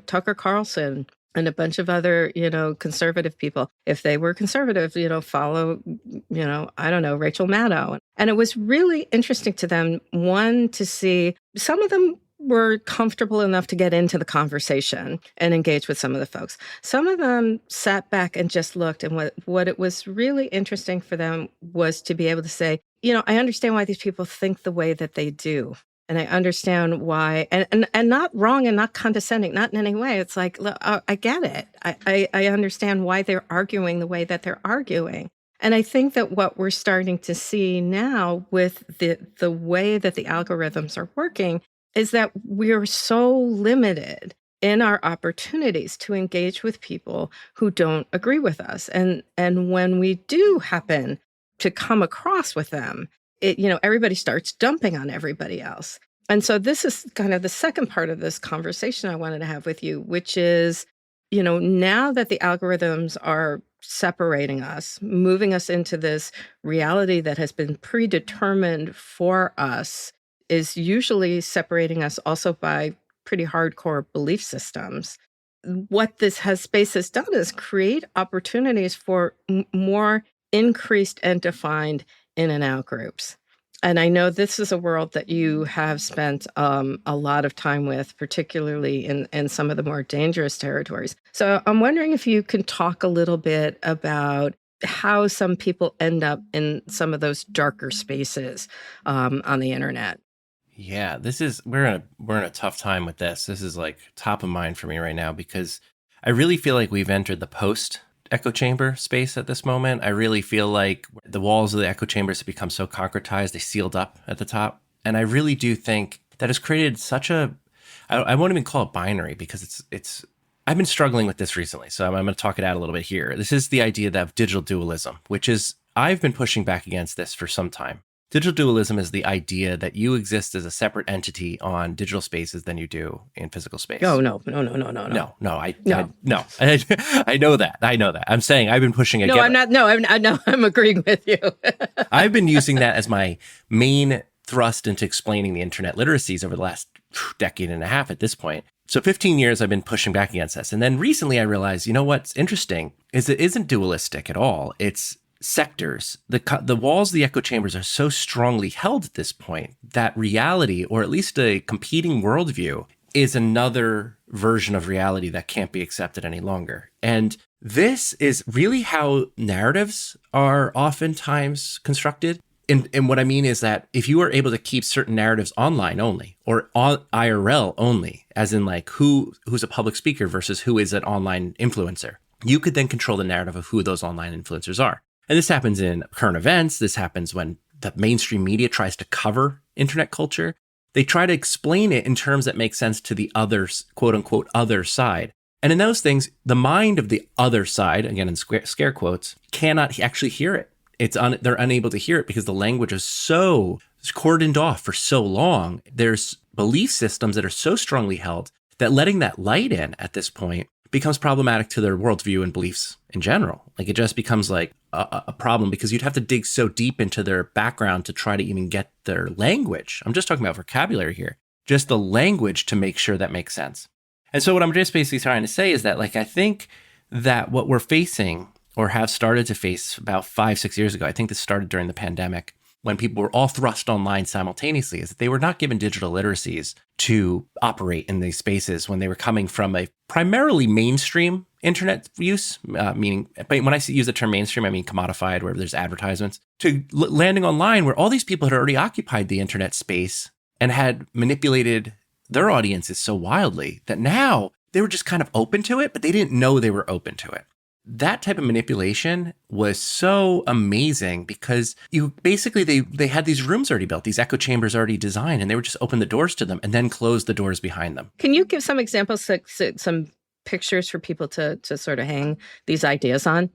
Tucker Carlson and a bunch of other, conservative people. If they were conservative, follow, I don't know, Rachel Maddow. And it was really interesting to them, one, to see some of them were comfortable enough to get into the conversation and engage with some of the folks. Some of them sat back and just looked. And what it was really interesting for them was to be able to say, I understand why these people think the way that they do. And I understand why, and not wrong and not condescending, not in any way. It's like, look, I get it. I understand why they're arguing the way that they're arguing. And I think that what we're starting to see now with the way that the algorithms are working is that we're so limited in our opportunities to engage with people who don't agree with us. And when we do happen to come across with them, everybody starts dumping on everybody else. And so this is kind of the second part of this conversation I wanted to have with you, which is, now that the algorithms are separating us, moving us into this reality that has been predetermined for us, is usually separating us also by pretty hardcore belief systems. What this space has done is create opportunities for more increased and defined in and out groups. And I know this is a world that you have spent a lot of time with, particularly in some of the more dangerous territories. So I'm wondering if you can talk a little bit about how some people end up in some of those darker spaces on the internet. Yeah, we're in a tough time with this. This is like top of mind for me right now, because I really feel like we've entered the post echo chamber space at this moment. I really feel like the walls of the echo chambers have become so concretized, they sealed up at the top. And I really do think that has created such I won't even call it binary, because I've been struggling with this recently. So I'm going to talk it out a little bit here. This is the idea of digital dualism, which is, I've been pushing back against this for some time. Digital dualism is the idea that you exist as a separate entity on digital spaces than you do in physical space. Oh, no. I know that. I'm saying I've been pushing against. No, I'm not. No, I'm agreeing with you. I've been using that as my main thrust into explaining the internet literacies over the last decade and a half at this point. So 15 years I've been pushing back against this. And then recently I realized, what's interesting is it isn't dualistic at all. It's sectors. The walls of the echo chambers are so strongly held at this point that reality, or at least a competing worldview, is another version of reality that can't be accepted any longer. And this is really how narratives are oftentimes constructed. And what I mean is that if you are able to keep certain narratives online only, or on IRL only, as in like who's a public speaker versus who is an online influencer, you could then control the narrative of who those online influencers are. And this happens in current events. This happens when the mainstream media tries to cover internet culture. They try to explain it in terms that make sense to the others, quote unquote, other side. And in those things, the mind of the other side, again in scare quotes, cannot actually hear it. They're unable to hear it because the language is so cordoned off for so long. There's belief systems that are so strongly held that letting that light in at this point becomes problematic to their worldview and beliefs in general. Like, it just becomes like a problem because you'd have to dig so deep into their background to try to even get their language. I'm just talking about vocabulary here, just the language to make sure that makes sense. And so what I'm just basically trying to say is that, like, I think that what we're facing or have started to face about 5-6 years ago, I think this started during the pandemic, when people were all thrust online simultaneously, is that they were not given digital literacies to operate in these spaces when they were coming from a primarily mainstream internet use, meaning, but when I use the term mainstream, I mean commodified, where there's advertisements, to landing online where all these people had already occupied the internet space and had manipulated their audiences so wildly that now they were just kind of open to it, but they didn't know they were open to it. That type of manipulation was so amazing because they had these rooms already built, these echo chambers already designed, and they would just open the doors to them and then close the doors behind them. Can you give some examples, some pictures for people to sort of hang these ideas on?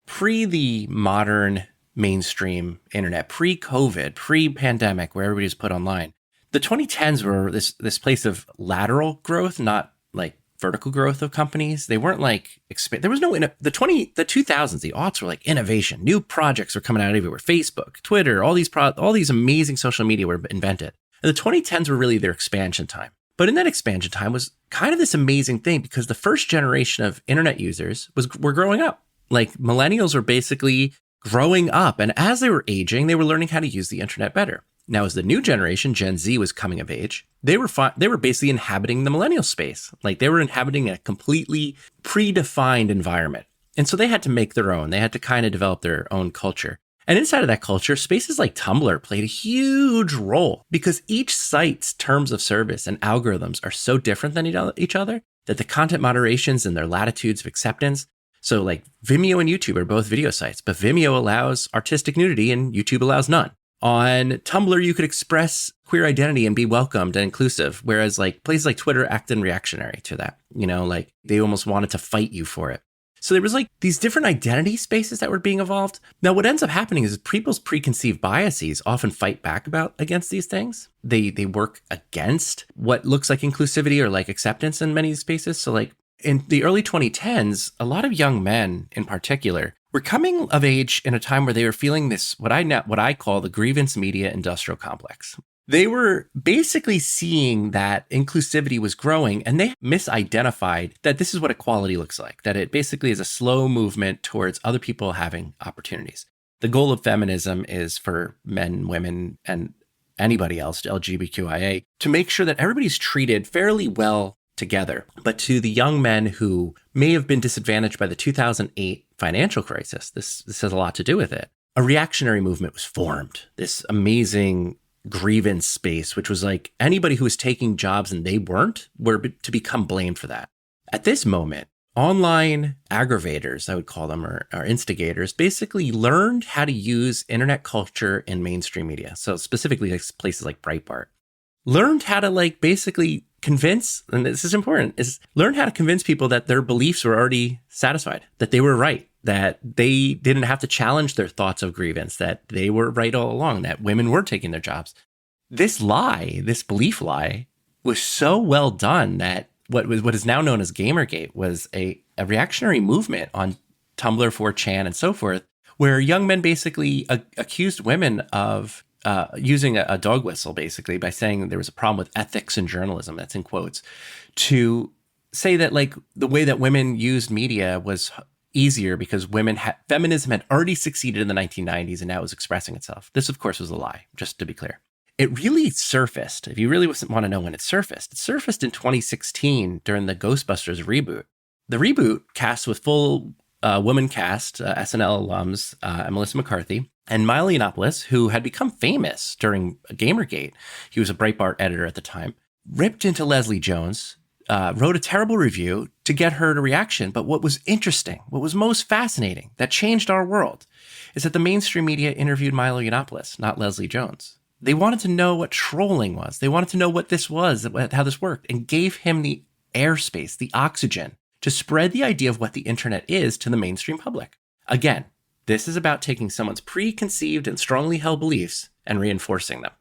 Pre the modern mainstream internet, pre-COVID, pre-pandemic, where everybody's put online, the 2010s were this place of lateral growth, not like vertical growth of companies. They weren't like there was no the 2000s, the aughts were like innovation. New projects were coming out everywhere. Facebook, Twitter, all these amazing social media were invented. And the 2010s were really their expansion time. But in that expansion time was kind of this amazing thing because the first generation of internet users were growing up. Like, millennials were basically growing up, and as they were aging, they were learning how to use the internet better. Now, as the new generation, Gen Z, was coming of age, they were basically inhabiting the millennial space. Like, they were inhabiting a completely predefined environment. And so they had to make their own. They had to kind of develop their own culture. And inside of that culture, spaces like Tumblr played a huge role because each site's terms of service and algorithms are so different than each other that the content moderations and their latitudes of acceptance. So like Vimeo and YouTube are both video sites, but Vimeo allows artistic nudity and YouTube allows none. On Tumblr, you could express queer identity and be welcomed and inclusive, whereas like places like Twitter acted reactionary to that. You know, like they almost wanted to fight you for it. So there was like these different identity spaces that were being evolved. Now, what ends up happening is people's preconceived biases often fight back against these things. They work against what looks like inclusivity or like acceptance in many spaces. So like in the early 2010s, a lot of young men in particular were coming of age in a time where they were feeling this, what I call the grievance media industrial complex. They were basically seeing that inclusivity was growing, and they misidentified that this is what equality looks like, that it basically is a slow movement towards other people having opportunities. The goal of feminism is for men, women, and anybody else, LGBTQIA, to make sure that everybody's treated fairly well together. But to the young men who may have been disadvantaged by the 2008 financial crisis, this has a lot to do with it. A reactionary movement was formed, this amazing grievance space, which was like anybody who was taking jobs and they weren't were to become blamed for that. At this moment, online aggravators, I would call them, or instigators, basically learned how to use internet culture and mainstream media. So specifically like places like Breitbart, learned how to like basically convince, and this is important, is learn how to convince people that their beliefs were already satisfied, that they were right, that they didn't have to challenge their thoughts of grievance, that they were right all along, that women were taking their jobs. This lie, this belief lie, was so well done that what is now known as Gamergate was a reactionary movement on Tumblr, 4chan, and so forth, where young men basically accused women of using a dog whistle, basically, by saying there was a problem with ethics in journalism, that's in quotes, to say that like the way that women used media was easier because feminism had already succeeded in the 1990s and now it was expressing itself. This, of course, was a lie, just to be clear. It really surfaced, if you really want to know when it surfaced in 2016 during the Ghostbusters reboot. The reboot cast with full woman cast, SNL alums, Melissa McCarthy, and Milo Yiannopoulos, who had become famous during Gamergate. He was a Breitbart editor at the time, ripped into Leslie Jones, wrote a terrible review to get her reaction. But what was interesting, what was most fascinating, that changed our world, is that the mainstream media interviewed Milo Yiannopoulos, not Leslie Jones. They wanted to know what trolling was. They wanted to know what this was, how this worked, and gave him the airspace, the oxygen, to spread the idea of what the internet is to the mainstream public. Again, this is about taking someone's preconceived and strongly held beliefs and reinforcing them.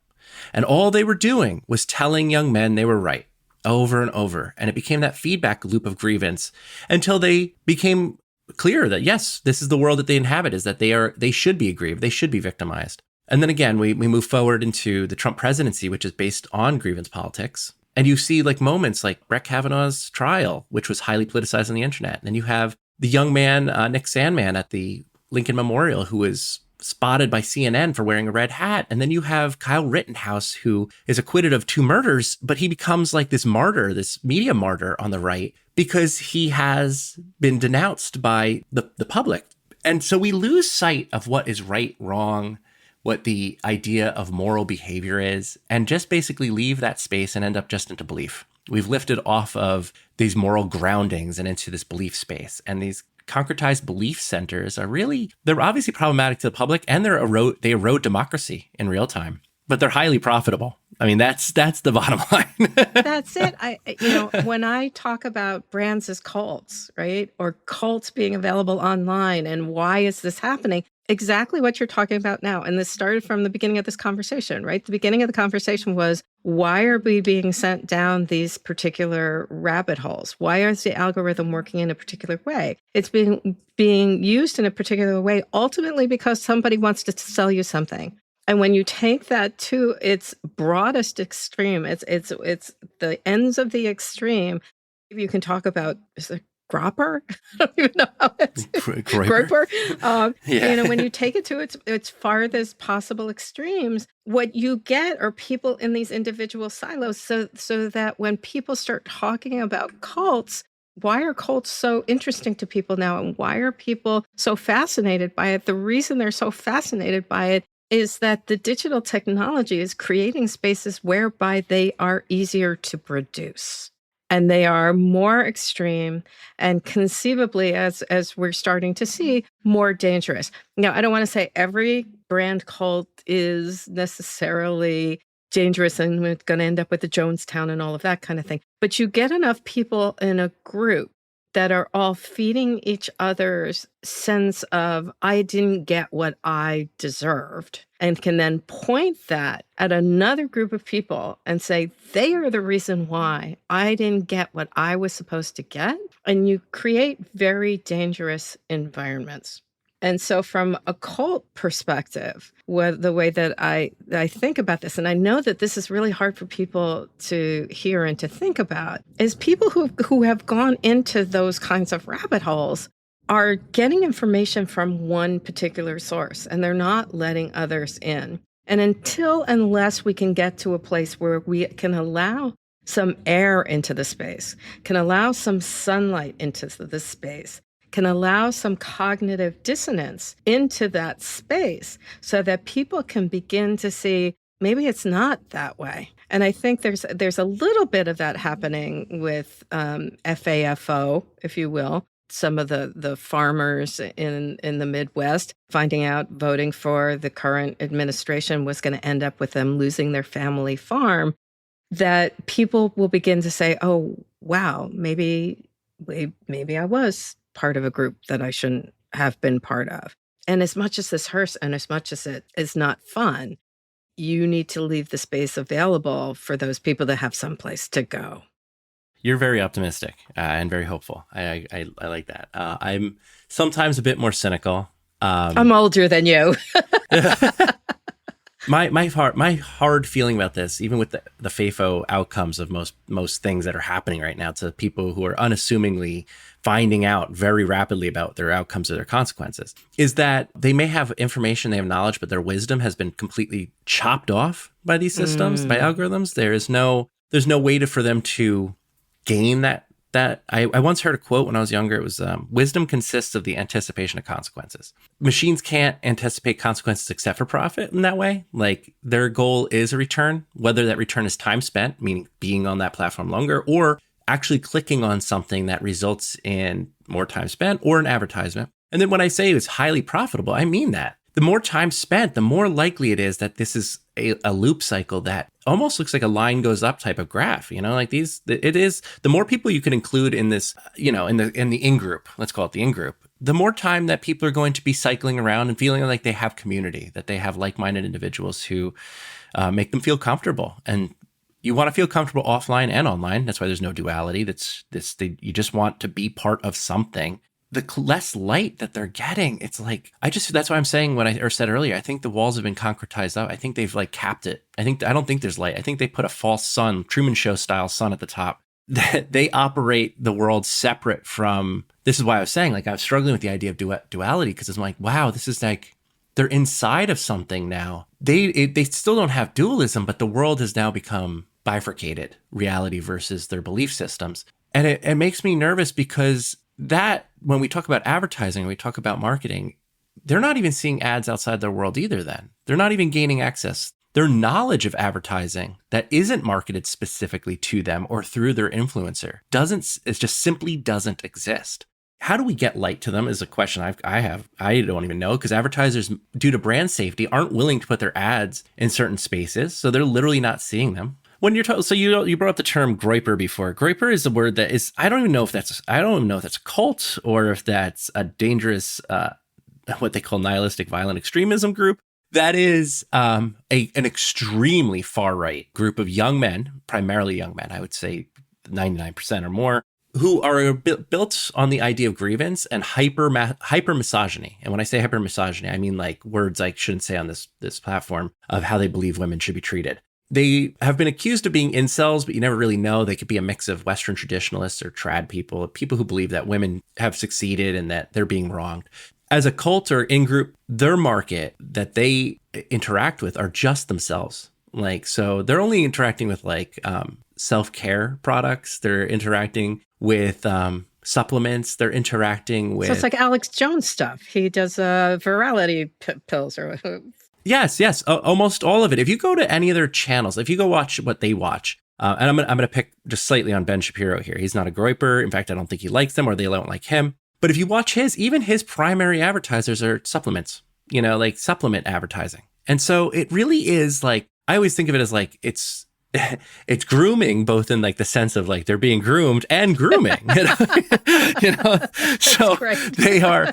And all they were doing was telling young men they were right over and over. And it became that feedback loop of grievance until they became clear that, yes, this is the world that they inhabit, is that they should be aggrieved, they should be victimized. And then again, we move forward into the Trump presidency, which is based on grievance politics. And you see like moments like Brett Kavanaugh's trial, which was highly politicized on the internet. And then you have the young man, Nick Sandmann at the Lincoln Memorial, who was spotted by CNN for wearing a red hat. And then you have Kyle Rittenhouse, who is acquitted of 2 murders, but he becomes like this martyr, this media martyr on the right, because he has been denounced by the public. And so we lose sight of what is right, wrong, what the idea of moral behavior is, and just basically leave that space and end up just into belief. We've lifted off of these moral groundings and into this belief space. And these concretized belief centers they're obviously problematic to the public, and they erode democracy in real time, but they're highly profitable. I mean, that's the bottom line. That's it. When I talk about brands as cults, right? Or cults being available online, and why is this happening? Exactly what you're talking about now. And this started from the beginning of this conversation, right? The beginning of the conversation was, why are we being sent down these particular rabbit holes? Why is the algorithm working in a particular way? It's being used in a particular way, ultimately because somebody wants to sell you something. And when you take that to its broadest extreme, it's the ends of the extreme. You can talk about, is it Gropper? I don't even know how it's Groper. When you take it to its farthest possible extremes, what you get are people in these individual silos. So that when people start talking about cults, why are cults so interesting to people now? And why are people so fascinated by it? The reason they're so fascinated by it is that the digital technology is creating spaces whereby they are easier to produce. And they are more extreme and conceivably, as we're starting to see, more dangerous. Now, I don't want to say every brand cult is necessarily dangerous and we're going to end up with the Jonestown and all of that kind of thing. But you get enough people in a group that are all feeding each other's sense of, I didn't get what I deserved, and can then point that at another group of people and say, they are the reason why I didn't get what I was supposed to get. And you create very dangerous environments. And so from a cult perspective, the way that I think about this, and I know that this is really hard for people to hear and to think about, is people who have gone into those kinds of rabbit holes are getting information from one particular source, and they're not letting others in. And unless we can get to a place where we can allow some air into the space, can allow some sunlight into the space, can allow some cognitive dissonance into that space so that people can begin to see, maybe it's not that way. And I think there's a little bit of that happening with FAFO, if you will. Some of the farmers in the Midwest finding out voting for the current administration was going to end up with them losing their family farm, that people will begin to say, oh, wow, maybe I was part of a group that I shouldn't have been part of. And as much as this hurts and as much as it is not fun, you need to leave the space available for those people to have someplace to go. You're very optimistic and very hopeful. I like that. I'm sometimes a bit more cynical. I'm older than you. My hard feeling about this, even with the FAFO outcomes of most things that are happening right now to people who are unassumingly finding out very rapidly about their outcomes or their consequences, is that they may have information, they have knowledge, but their wisdom has been completely chopped off by these systems, by algorithms. There's no way for them to gain that. I once heard a quote when I was younger. It was, wisdom consists of the anticipation of consequences. Machines can't anticipate consequences except for profit in that way. Like, their goal is a return, whether that return is time spent, meaning being on that platform longer, or actually clicking on something that results in more time spent or an advertisement. And then when I say it's highly profitable, I mean that. The more time spent, the more likely it is that this is a loop cycle that almost looks like a line goes up type of graph, like it is, the more people you can include in this, in the in-group, let's call it the in-group, the more time that people are going to be cycling around and feeling like they have community, that they have like-minded individuals who make them feel comfortable. And you want to feel comfortable offline and online. That's why there's no duality. You just want to be part of something. The less light that they're getting, it's like, that's why I'm saying what I said earlier. I think the walls have been concretized up. I think they've like capped it. I don't think there's light. I think they put a false sun, Truman Show style sun at the top. That they operate the world separate from, this is why I was saying, like, I was struggling with the idea of duality, because I'm like, wow, this is like, they're inside of something now. They still don't have dualism, but the world has now become bifurcated, reality versus their belief systems. And it makes me nervous, because that, when we talk about advertising, we talk about marketing, they're not even seeing ads outside their world either then. They're not even gaining access. Their knowledge of advertising that isn't marketed specifically to them or through their influencer it just simply doesn't exist. How do we get light to them is a question I have. I don't even know, because advertisers, due to brand safety, aren't willing to put their ads in certain spaces. So they're literally not seeing them. When you're so you brought up the term groiper before. Groiper is a word that is, I don't even know if that's a cult, or if that's a dangerous, what they call nihilistic violent extremism group. That is an extremely far-right group of young men, primarily young men, I would say 99% or more, who are built on the idea of grievance and hyper misogyny. And when I say hyper misogyny, I mean like words I shouldn't say on this platform, of how they believe women should be treated. They have been accused of being incels, but you never really know. They could be a mix of Western traditionalists or trad people who believe that women have succeeded and that they're being wronged. As a cult or in-group, their market that they interact with are just themselves. Like, so they're only interacting with like self-care products. They're interacting with supplements. They're interacting with... So it's like Alex Jones stuff. He does virality pills or... Yes. Almost all of it. If you go to any of their channels, if you go watch what they watch, and I'm going to pick just slightly on Ben Shapiro here. He's not a groiper. In fact, I don't think he likes them, or they don't like him. But if you watch even his primary advertisers are supplements, like supplement advertising. And so it really is like, I always think of it as like, it's grooming, both in like the sense of like they're being groomed and grooming, so they are,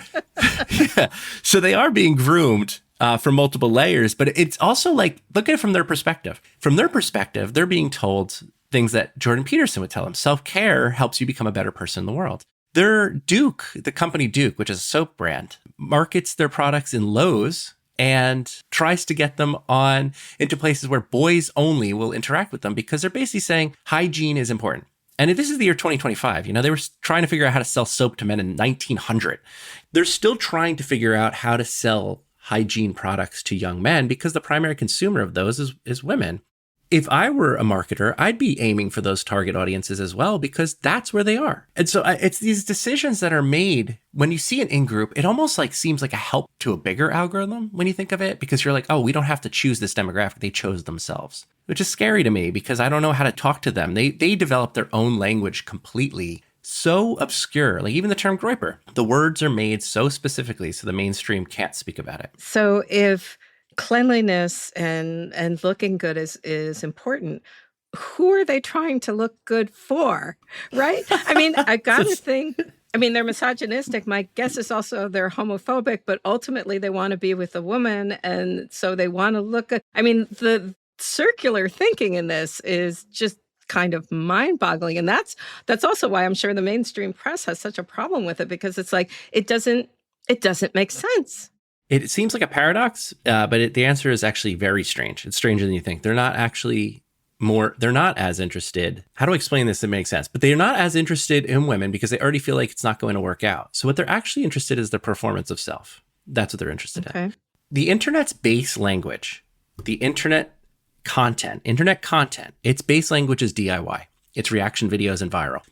so they are being groomed from multiple layers, but it's also like, look at it from their perspective. From their perspective, they're being told things that Jordan Peterson would tell them. Self-care helps you become a better person in the world. The company Duke, which is a soap brand, markets their products in Lowe's and tries to get them into places where boys only will interact with them, because they're basically saying hygiene is important. And this is the year 2025. They were trying to figure out how to sell soap to men in 1900. They're still trying to figure out how to sell hygiene products to young men, because the primary consumer of those is women. If I were a marketer, I'd be aiming for those target audiences as well, because that's where they are. And so it's these decisions that are made when you see an in-group. It almost like seems like a help to a bigger algorithm when you think of it, because you're like, oh, we don't have to choose this demographic. They chose themselves, which is scary to me, because I don't know how to talk to them. They develop their own language completely, so obscure. Like even the term groiper, the words are made so specifically so the mainstream can't speak about it. So if cleanliness and looking good is important, who are they trying to look good for, right? I mean, I got to think, they're misogynistic. My guess is also they're homophobic, but ultimately they want to be with a woman, and so they want to look good. The circular thinking in this is just kind of mind-boggling, and that's also why I'm sure the mainstream press has such a problem with it, because it's like it doesn't make sense. It seems like a paradox, but the answer is actually very strange. It's stranger than you think. They're not as interested. How do I explain this that makes sense? But they're not as interested in women because they already feel like it's not going to work out. So what they're actually interested in is the performance of self. That's what they're interested in. The internet's base language, the internet content, its base language is DIY. It's reaction videos and viral.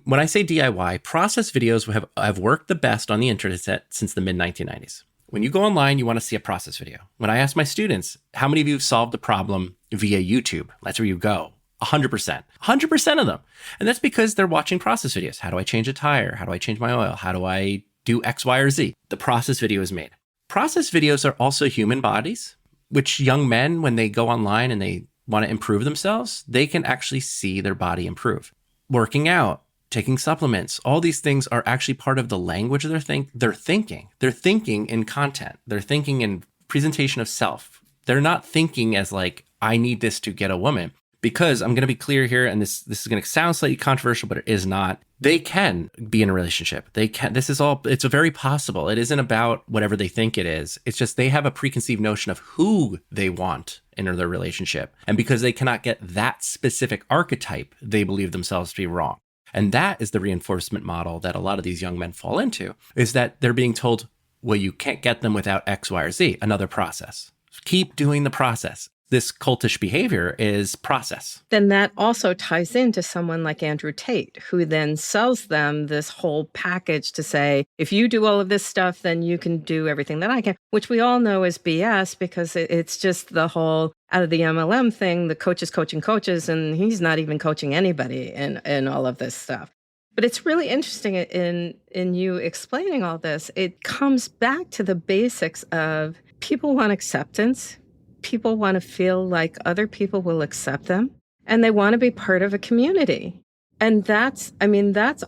When I say DIY, process videos have worked the best on the internet since the mid-1990s. When you go online, you want to see a process video. When I ask my students, how many of you have solved a problem via YouTube? That's where you go. 100%. 100% of them. And that's because they're watching process videos. How do I change a tire? How do I change my oil? How do I do X, Y, or Z? The process video is made. Process videos are also human bodies, which young men, when they go online and they want to improve themselves, they can actually see their body improve. Working out, taking supplements, all these things are actually part of the language they're thinking. They're thinking in content. They're thinking in presentation of self. They're not thinking as like, I need this to get a woman. Because I'm going to be clear here, and this is going to sound slightly controversial, but it is not. They can be in a relationship. They can. It's a very possible. It isn't about whatever they think it is. It's just they have a preconceived notion of who they want in their relationship. And because they cannot get that specific archetype, they believe themselves to be wrong. And that is the reinforcement model that a lot of these young men fall into, is that they're being told, well, you can't get them without X, Y, or Z, another process. Keep doing the process. This cultish behavior is process. Then that also ties into someone like Andrew Tate, who then sells them this whole package to say, if you do all of this stuff, then you can do everything that I can, which we all know is BS because it's just the whole out of the MLM thing, the coaches coaching coaches, and he's not even coaching anybody in all of this stuff. But it's really interesting in you explaining all this. It comes back to the basics of people want acceptance. People want to feel like other people will accept them, and they want to be part of a community. And that's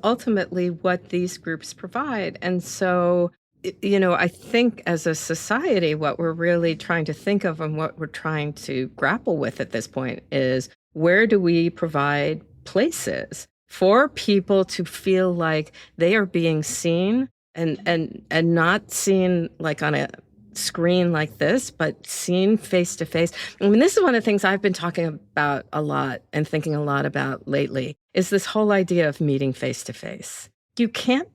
ultimately what these groups provide. And so, I think as a society, what we're really trying to think of and what we're trying to grapple with at this point is, where do we provide places for people to feel like they are being seen and not seen like on a screen like this, but seen face to face. I mean, this is one of the things I've been talking about a lot and thinking a lot about lately, is this whole idea of meeting face to face. You can't,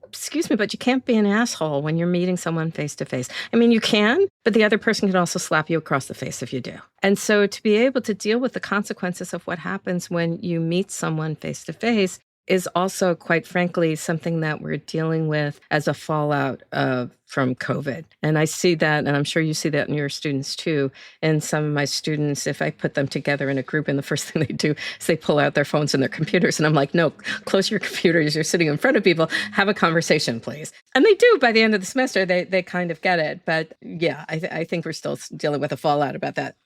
but you can't be an asshole when you're meeting someone face to face. I mean, you can, but the other person can also slap you across the face if you do. And so to be able to deal with the consequences of what happens when you meet someone face to face is also, quite frankly, something that we're dealing with as a fallout from COVID. And I see that, and I'm sure you see that in your students too. And some of my students, if I put them together in a group, and the first thing they do is they pull out their phones and their computers. And I'm like, no, close your computers. You're sitting in front of people. Have a conversation, please. And they do by the end of the semester. They kind of get it. But yeah, I think we're still dealing with a fallout about that.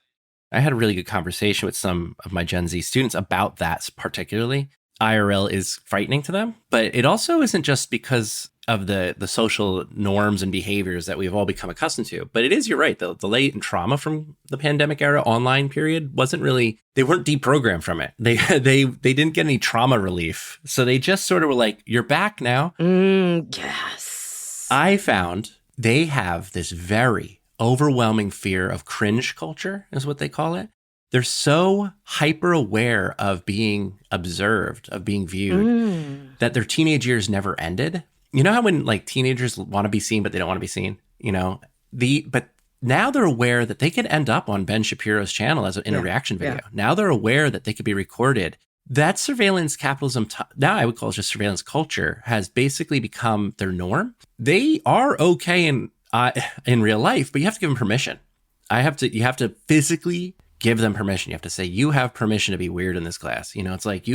I had a really good conversation with some of my Gen Z students about that particularly. IRL is frightening to them, but it also isn't just because of the social norms and behaviors that we've all become accustomed to. But it is, you're right, the latent trauma from the pandemic era online period they weren't deprogrammed from it. They didn't get any trauma relief. So they just sort of were like, you're back now. Yes. I found they have this very overwhelming fear of cringe culture, is what they call it. They're so hyper aware of being observed, of being viewed, that their teenage years never ended. You know how when like teenagers want to be seen, but they don't want to be seen, but now they're aware that they could end up on Ben Shapiro's channel in a reaction video. Yeah. Now they're aware that they could be recorded. That surveillance capitalism, now I would call it just surveillance culture, has basically become their norm. They are okay in real life, but you have to give them permission. You have to physically give them permission. You have to say, you have permission to be weird in this class. It's like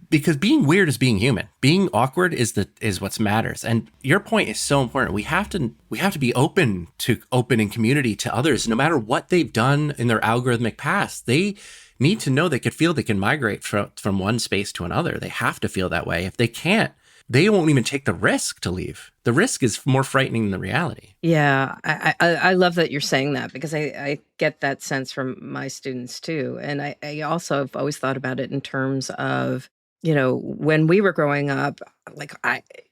because being weird is being human. Being awkward is what matters. And your point is so important. We have to be open in community to others, no matter what they've done in their algorithmic past. They need to know they can migrate from one space to another. They have to feel that way. If they can't, they won't even take the risk to leave. The risk is more frightening than the reality. Yeah, I love that you're saying that, because I get that sense from my students too. And I also have always thought about it in terms of, when we were growing up, like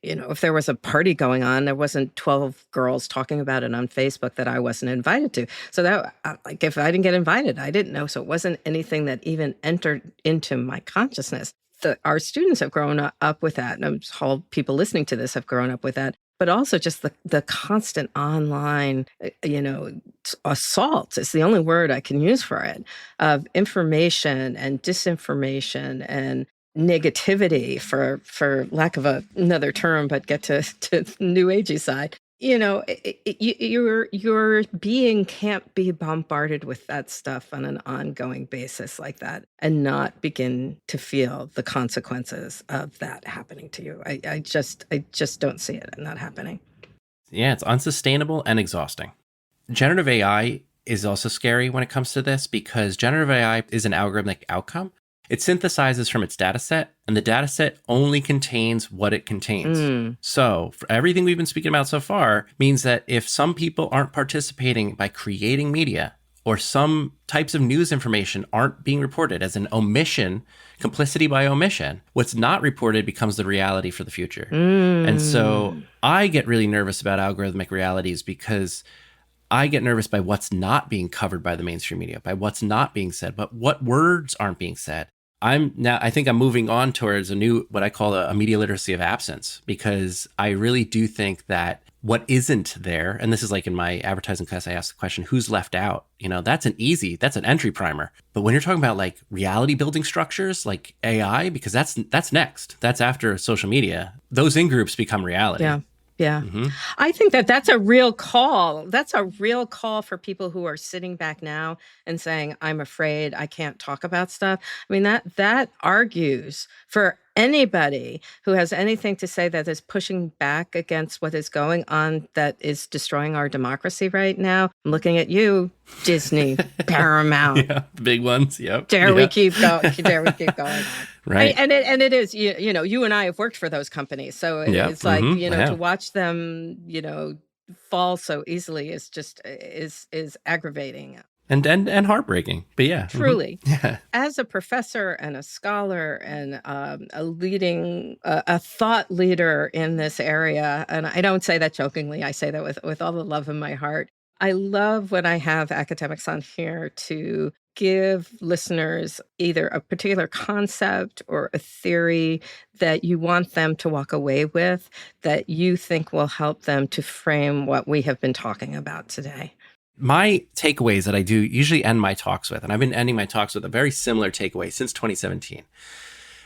if there was a party going on, there wasn't 12 girls talking about it on Facebook that I wasn't invited to. So that, like, if I didn't get invited, I didn't know. So it wasn't anything that even entered into my consciousness. Our students have grown up with that, and all people listening to this have grown up with that. But also just the constant online, assault is the only word I can use for it, of information and disinformation and negativity, for lack of another term, but get to new agey side. Your being can't be bombarded with that stuff on an ongoing basis like that and not begin to feel the consequences of that happening to you. I just don't see it not happening. Yeah, it's unsustainable and exhausting. Generative AI is also scary when it comes to this, because generative AI is an algorithmic outcome. It synthesizes from its data set, and the data set only contains what it contains. So for everything we've been speaking about so far means that if some people aren't participating by creating media, or some types of news information aren't being reported as an omission, complicity by omission, what's not reported becomes the reality for the future. And so I get really nervous about algorithmic realities, because I get nervous by what's not being covered by the mainstream media, by what's not being said, but what words aren't being said. I think I'm moving on towards what I call a media literacy of absence, because I really do think that what isn't there, and this is like in my advertising class, I asked the question, who's left out? That's an entry primer. But when you're talking about like reality building structures, like AI, because that's next, that's after social media, those in-groups become reality. Yeah. I think that's a real call. That's a real call for people who are sitting back now and saying, I'm afraid I can't talk about stuff. I mean, that argues for anybody who has anything to say that is pushing back against what is going on that is destroying our democracy right now. I'm looking at you, Disney, Paramount. Yeah, the big ones. Yep. Dare we keep going on. Right. And it is, you and I have worked for those companies. So it's like, to watch them, fall so easily is just, is aggravating. And heartbreaking, but yeah. Truly. Yeah. As a professor and a scholar and a thought leader in this area, and I don't say that jokingly, I say that with all the love in my heart. I love when I have academics on here to give listeners either a particular concept or a theory that you want them to walk away with, that you think will help them to frame what we have been talking about today. My takeaways that I do usually end my talks with, and I've been ending my talks with a very similar takeaway since 2017.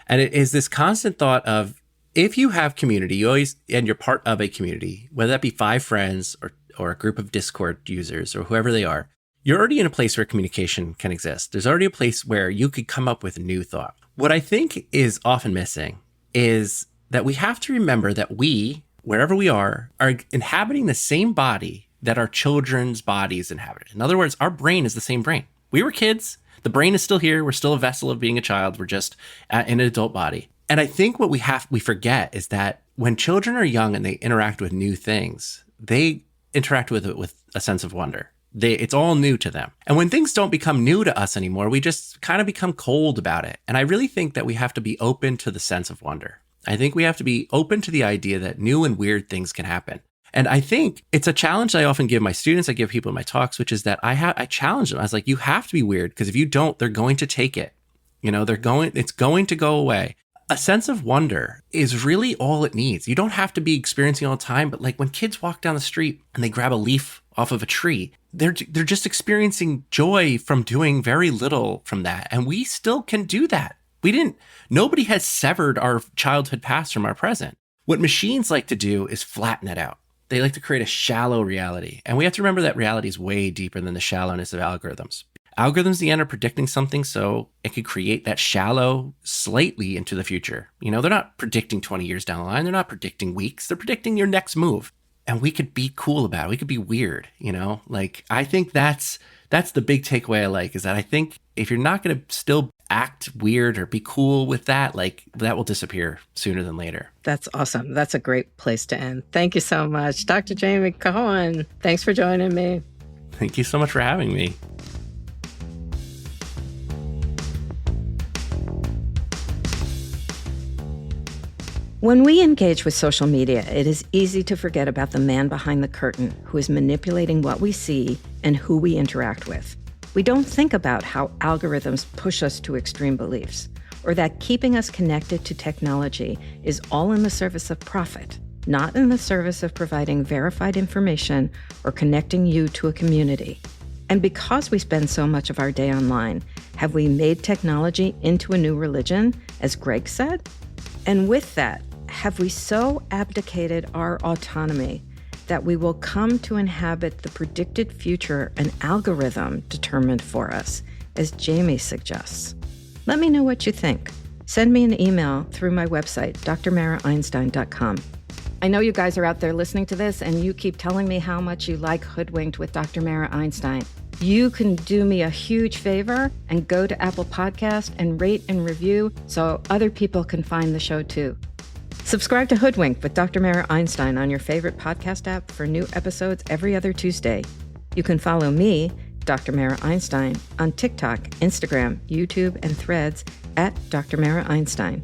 And it is this constant thought of, if you have community, and you're part of a community, whether that be 5 friends or a group of Discord users or whoever they are, you're already in a place where communication can exist. There's already a place where you could come up with new thought. What I think is often missing is that we have to remember that we, wherever we are inhabiting the same body that our children's bodies inhabited. In other words, our brain is the same brain. We were kids. The brain is still here. We're still a vessel of being a child. We're just in an adult body. And I think what we forget is that when children are young and they interact with new things, they interact with it with a sense of wonder. It's all new to them. And when things don't become new to us anymore, we just kind of become cold about it. And I really think that we have to be open to the sense of wonder. I think we have to be open to the idea that new and weird things can happen. And I think it's a challenge I often give my students, I give people in my talks, which is that I challenge them. I was like, you have to be weird, because if you don't, they're going to take it. It's going to go away. A sense of wonder is really all it needs. You don't have to be experiencing all the time, but like when kids walk down the street and they grab a leaf off of a tree, they're just experiencing joy from doing very little from that. And we still can do that. Nobody has severed our childhood past from our present. What machines like to do is flatten it out. They like to create a shallow reality. And we have to remember that reality is way deeper than the shallowness of algorithms. Algorithms, in the end, are predicting something so it could create that shallow slightly into the future. They're not predicting 20 years down the line. They're not predicting weeks. They're predicting your next move. And we could be cool about it. We could be weird, I think that's the big takeaway I like, is that I think if you're not going to still act weird or be cool with that, that will disappear sooner than later. That's awesome. That's a great place to end. Thank you so much. Dr. Jamie Cohen, thanks for joining me. Thank you so much for having me. When we engage with social media, it is easy to forget about the man behind the curtain who is manipulating what we see and who we interact with. We don't think about how algorithms push us to extreme beliefs, or that keeping us connected to technology is all in the service of profit, not in the service of providing verified information or connecting you to a community. And because we spend so much of our day online, have we made technology into a new religion, as Greg said? And with that, have we so abdicated our autonomy that we will come to inhabit the predicted future an algorithm determined for us, as Jamie suggests? Let me know what you think. Send me an email through my website, drmaraeinstein.com. I know you guys are out there listening to this and you keep telling me how much you like Hoodwinked with Dr. Mara Einstein. You can do me a huge favor and go to Apple Podcast and rate and review so other people can find the show too. Subscribe to Hoodwinked with Dr. Mara Einstein on your favorite podcast app for new episodes every other Tuesday. You can follow me, Dr. Mara Einstein, on TikTok, Instagram, YouTube, and Threads at Dr. Mara Einstein.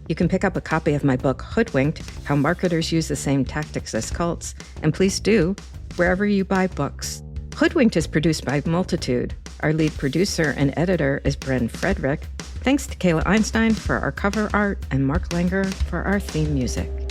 You can pick up a copy of my book, Hoodwinked, How Marketers Use the Same Tactics as Cults, and please do, wherever you buy books. Hoodwinked is produced by Multitude. Our lead producer and editor is Bren Frederick. Thanks to Kayla Einstein for our cover art and Mark Langer for our theme music.